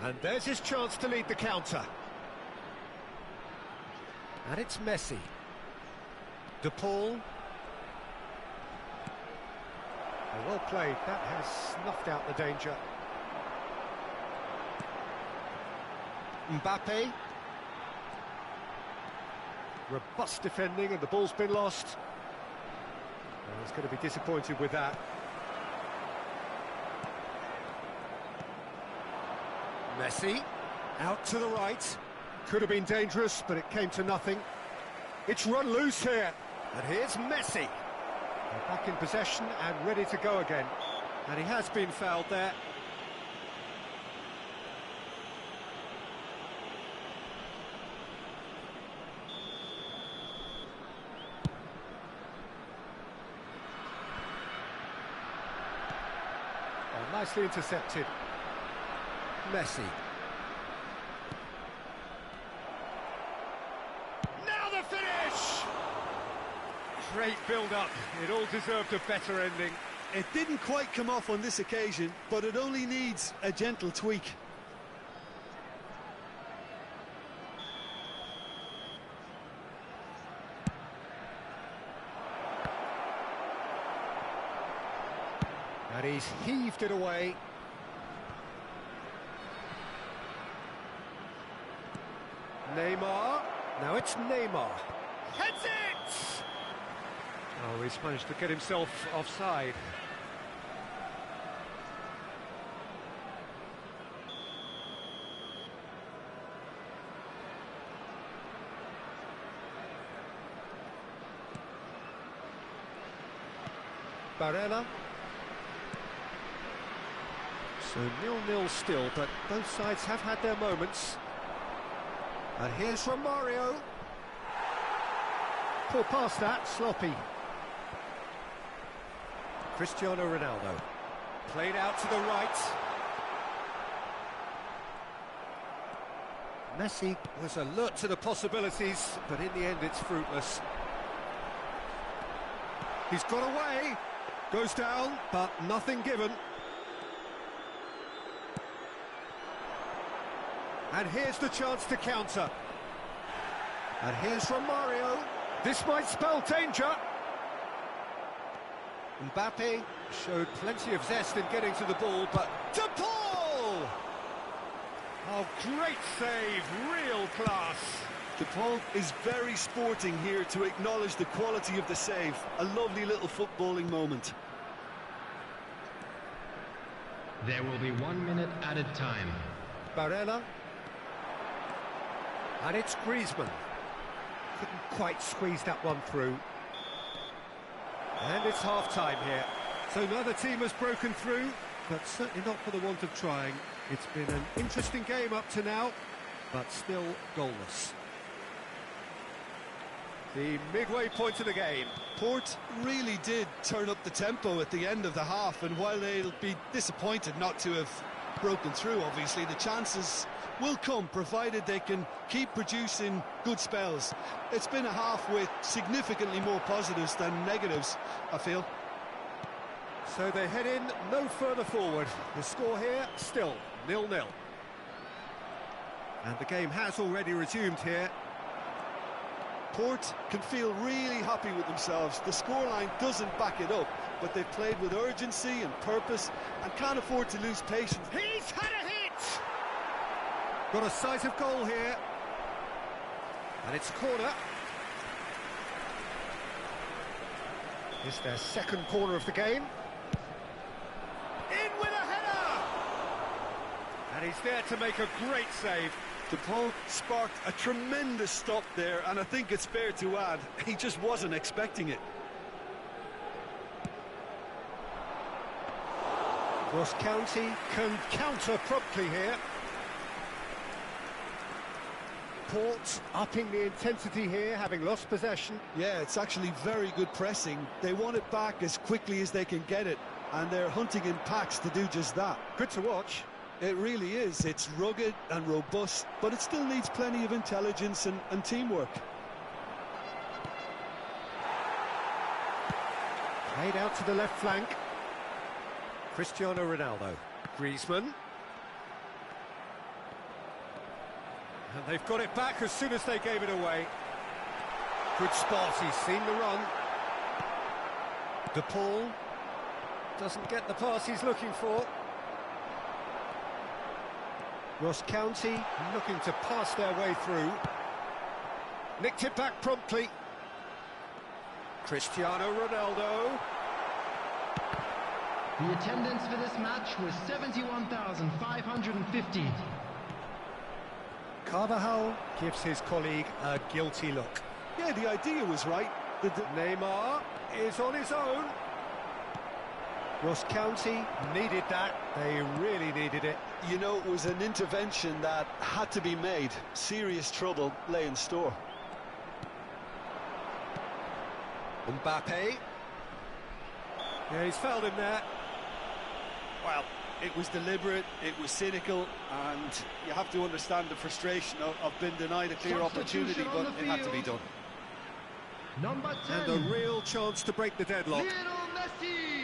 And there's his chance to lead the counter. And it's Messi. De Paul. Oh, well played. That has snuffed out the danger. Mbappe. Robust defending, and the ball's been lost. Well, he's going to be disappointed with that. Messi. Out to the right. Could have been dangerous, but it came to nothing. It's run loose here. And here's Messi. They're back in possession and ready to go again. And he has been fouled there. Oh, nicely intercepted. Messi. Now the finish! Great build-up. It all deserved a better ending. It didn't quite come off on this occasion, but it only needs a gentle tweak. And he's heaved it away. Neymar. Now it's Neymar. Heads it! Oh, he's managed to get himself offside. Barella. So 0-0 still, but both sides have had their moments. And here's Romario. Poor pass that, sloppy. Cristiano Ronaldo. Played out to the right. Messi was alert to the possibilities, but in the end it's fruitless. He's got away. Goes down, but nothing given. And here's the chance to counter. And here's Romario. This might spell danger. Mbappe showed plenty of zest in getting to the ball, but De Paul! Oh, great save, real class. De Paul is very sporting here to acknowledge the quality of the save. A lovely little footballing moment. There will be 1 minute added time. Barella. And it's Griezmann. Couldn't quite squeeze that one through. And it's half-time here. So neither team has broken through, but certainly not for the want of trying. It's been an interesting game up to now, but still goalless. The midway point of the game. Port really did turn up the tempo at the end of the half, and while they'll be disappointed not to have broken through, obviously, the chances will come, provided they can keep producing good spells. It's been a half with significantly more positives than negatives, I feel. So they head in no further forward. The score here, still 0-0. And the game has already resumed here. Port can feel really happy with themselves. The scoreline doesn't back it up, but they've played with urgency and purpose and can't afford to lose patience. He's had a hit! Got a sight of goal here. And it's a corner. It's their second corner of the game. In with a header! And he's there to make a great save. De Paul sparked a tremendous stop there, and I think it's fair to add, he just wasn't expecting it. Ross County can counter promptly here. Port upping the intensity here, having lost possession. Yeah, it's actually very good pressing. They want it back as quickly as they can get it, and they're hunting in packs to do just that. Good to watch. It really is. It's rugged and robust, but it still needs plenty of intelligence and teamwork. Played out to the left flank. Cristiano Ronaldo. Griezmann. And they've got it back as soon as they gave it away. Good spot, he's seen the run. De Paul doesn't get the pass he's looking for. Ross County looking to pass their way through. Nicked it back promptly. Cristiano Ronaldo. The attendance for this match was 71,550. Carvajal gives his colleague a guilty look. Yeah, the idea was right. Neymar is on his own. Ross County needed that. They really needed it. You know, it was an intervention that had to be made. Serious trouble lay in store. Mbappe. Yeah, he's fouled him there. Well, it was deliberate, it was cynical, and you have to understand the frustration of being denied a clear opportunity, but it had to be done. Number 10. And a real chance to break the deadlock. Lionel Messi.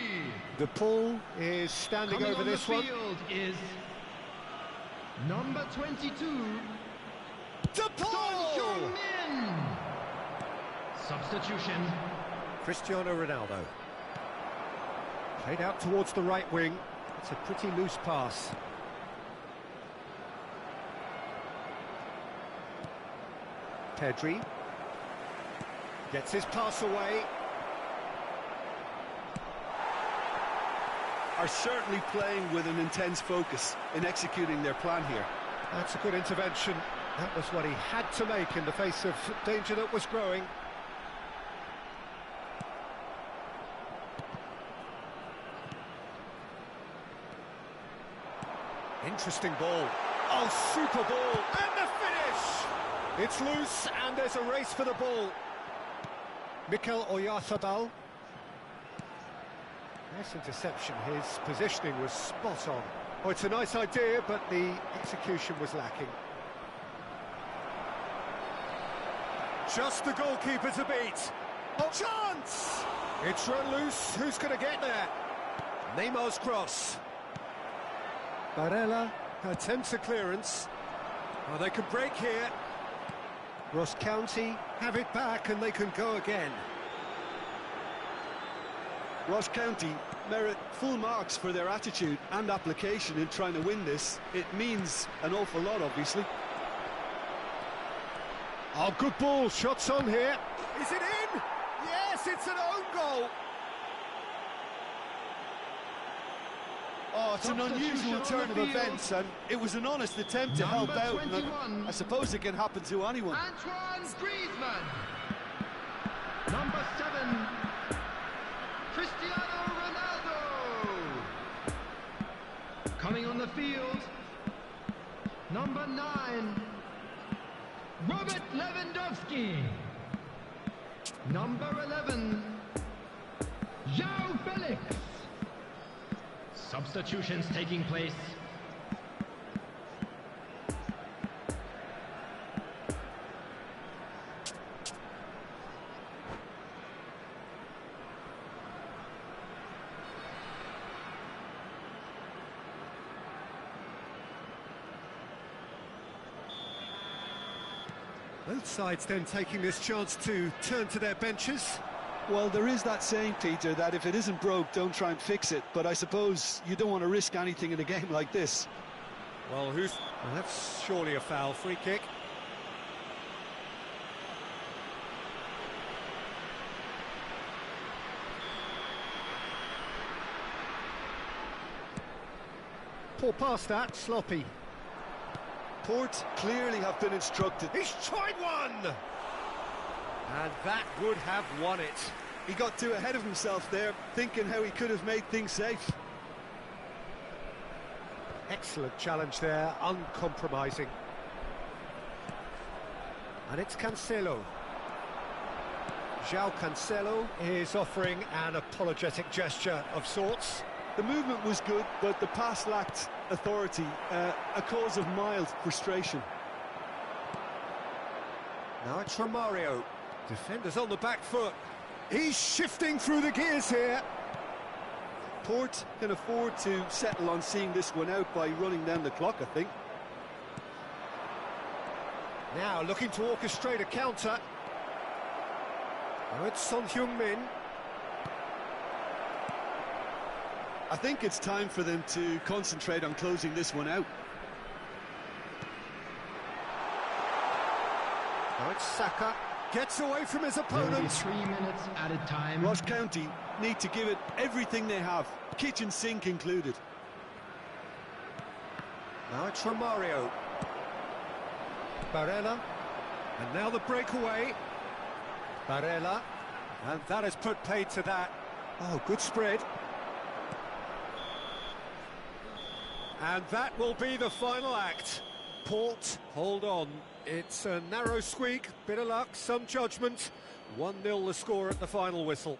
De Paul is standing Coming over on this the one. field is number 22. De Paul! Min. Substitution. Cristiano Ronaldo. Played out towards the right wing. It's a pretty loose pass. Pedri gets his pass away. Are certainly playing with an intense focus in executing their plan here. That's a good intervention. That was what he had to make in the face of danger that was growing. Interesting ball. Oh, super ball. And the finish! It's loose, and there's a race for the ball. MYeFootball. Nice interception. His positioning was spot on. Oh, it's a nice idea, but the execution was lacking. Just the goalkeeper to beat. Oh, chance! It's run loose. Who's going to get there? Neymar's cross. Barella attempts a clearance. Oh, they can break here. Ross County have it back and they can go again. Ross County merit full marks for their attitude and application in trying to win this. It means an awful lot, obviously. Oh, good ball. Shots on here. Is it in? Yes, it's an own goal. Oh, it's an unusual turn of events, and it was an honest attempt to help out. And I suppose it can happen to anyone. Antoine Griezmann. Number 7, Cristiano Ronaldo. Coming on the field, number 9, Robert Lewandowski. Number 11, João Felix. Substitutions taking place. Both sides then taking this chance to turn to their benches. Well, there is that saying, Peter, that if it isn't broke, don't try and fix it. But I suppose you don't want to risk anything in a game like this. Well, that's surely a foul. Free kick. Poor pass that, sloppy. Port clearly have been instructed. He's tried one! And that would have won it. He got too ahead of himself there, thinking how he could have made things safe. Excellent challenge there, uncompromising. And it's Cancelo. João Cancelo is offering an apologetic gesture of sorts. The movement was good, but the pass lacked authority, a cause of mild frustration. Now it's Romario. Defenders on the back foot. He's shifting through the gears here. Port can afford to settle on seeing this one out by running down the clock, I think. Now looking to orchestrate a counter. Oh, it's Son Heung-min. I think it's time for them to concentrate on closing this one out. Now it's Saka. Gets away from his opponent. 3 minutes at a time. Ross County need to give it everything they have, kitchen sink included. Now it's Romario. Barella. And now the breakaway. Barella. And that has put paid to that. Oh, good spread. And that will be the final act. Port, hold on. It's a narrow squeak, bit of luck, some judgment. 1-0 the score at the final whistle.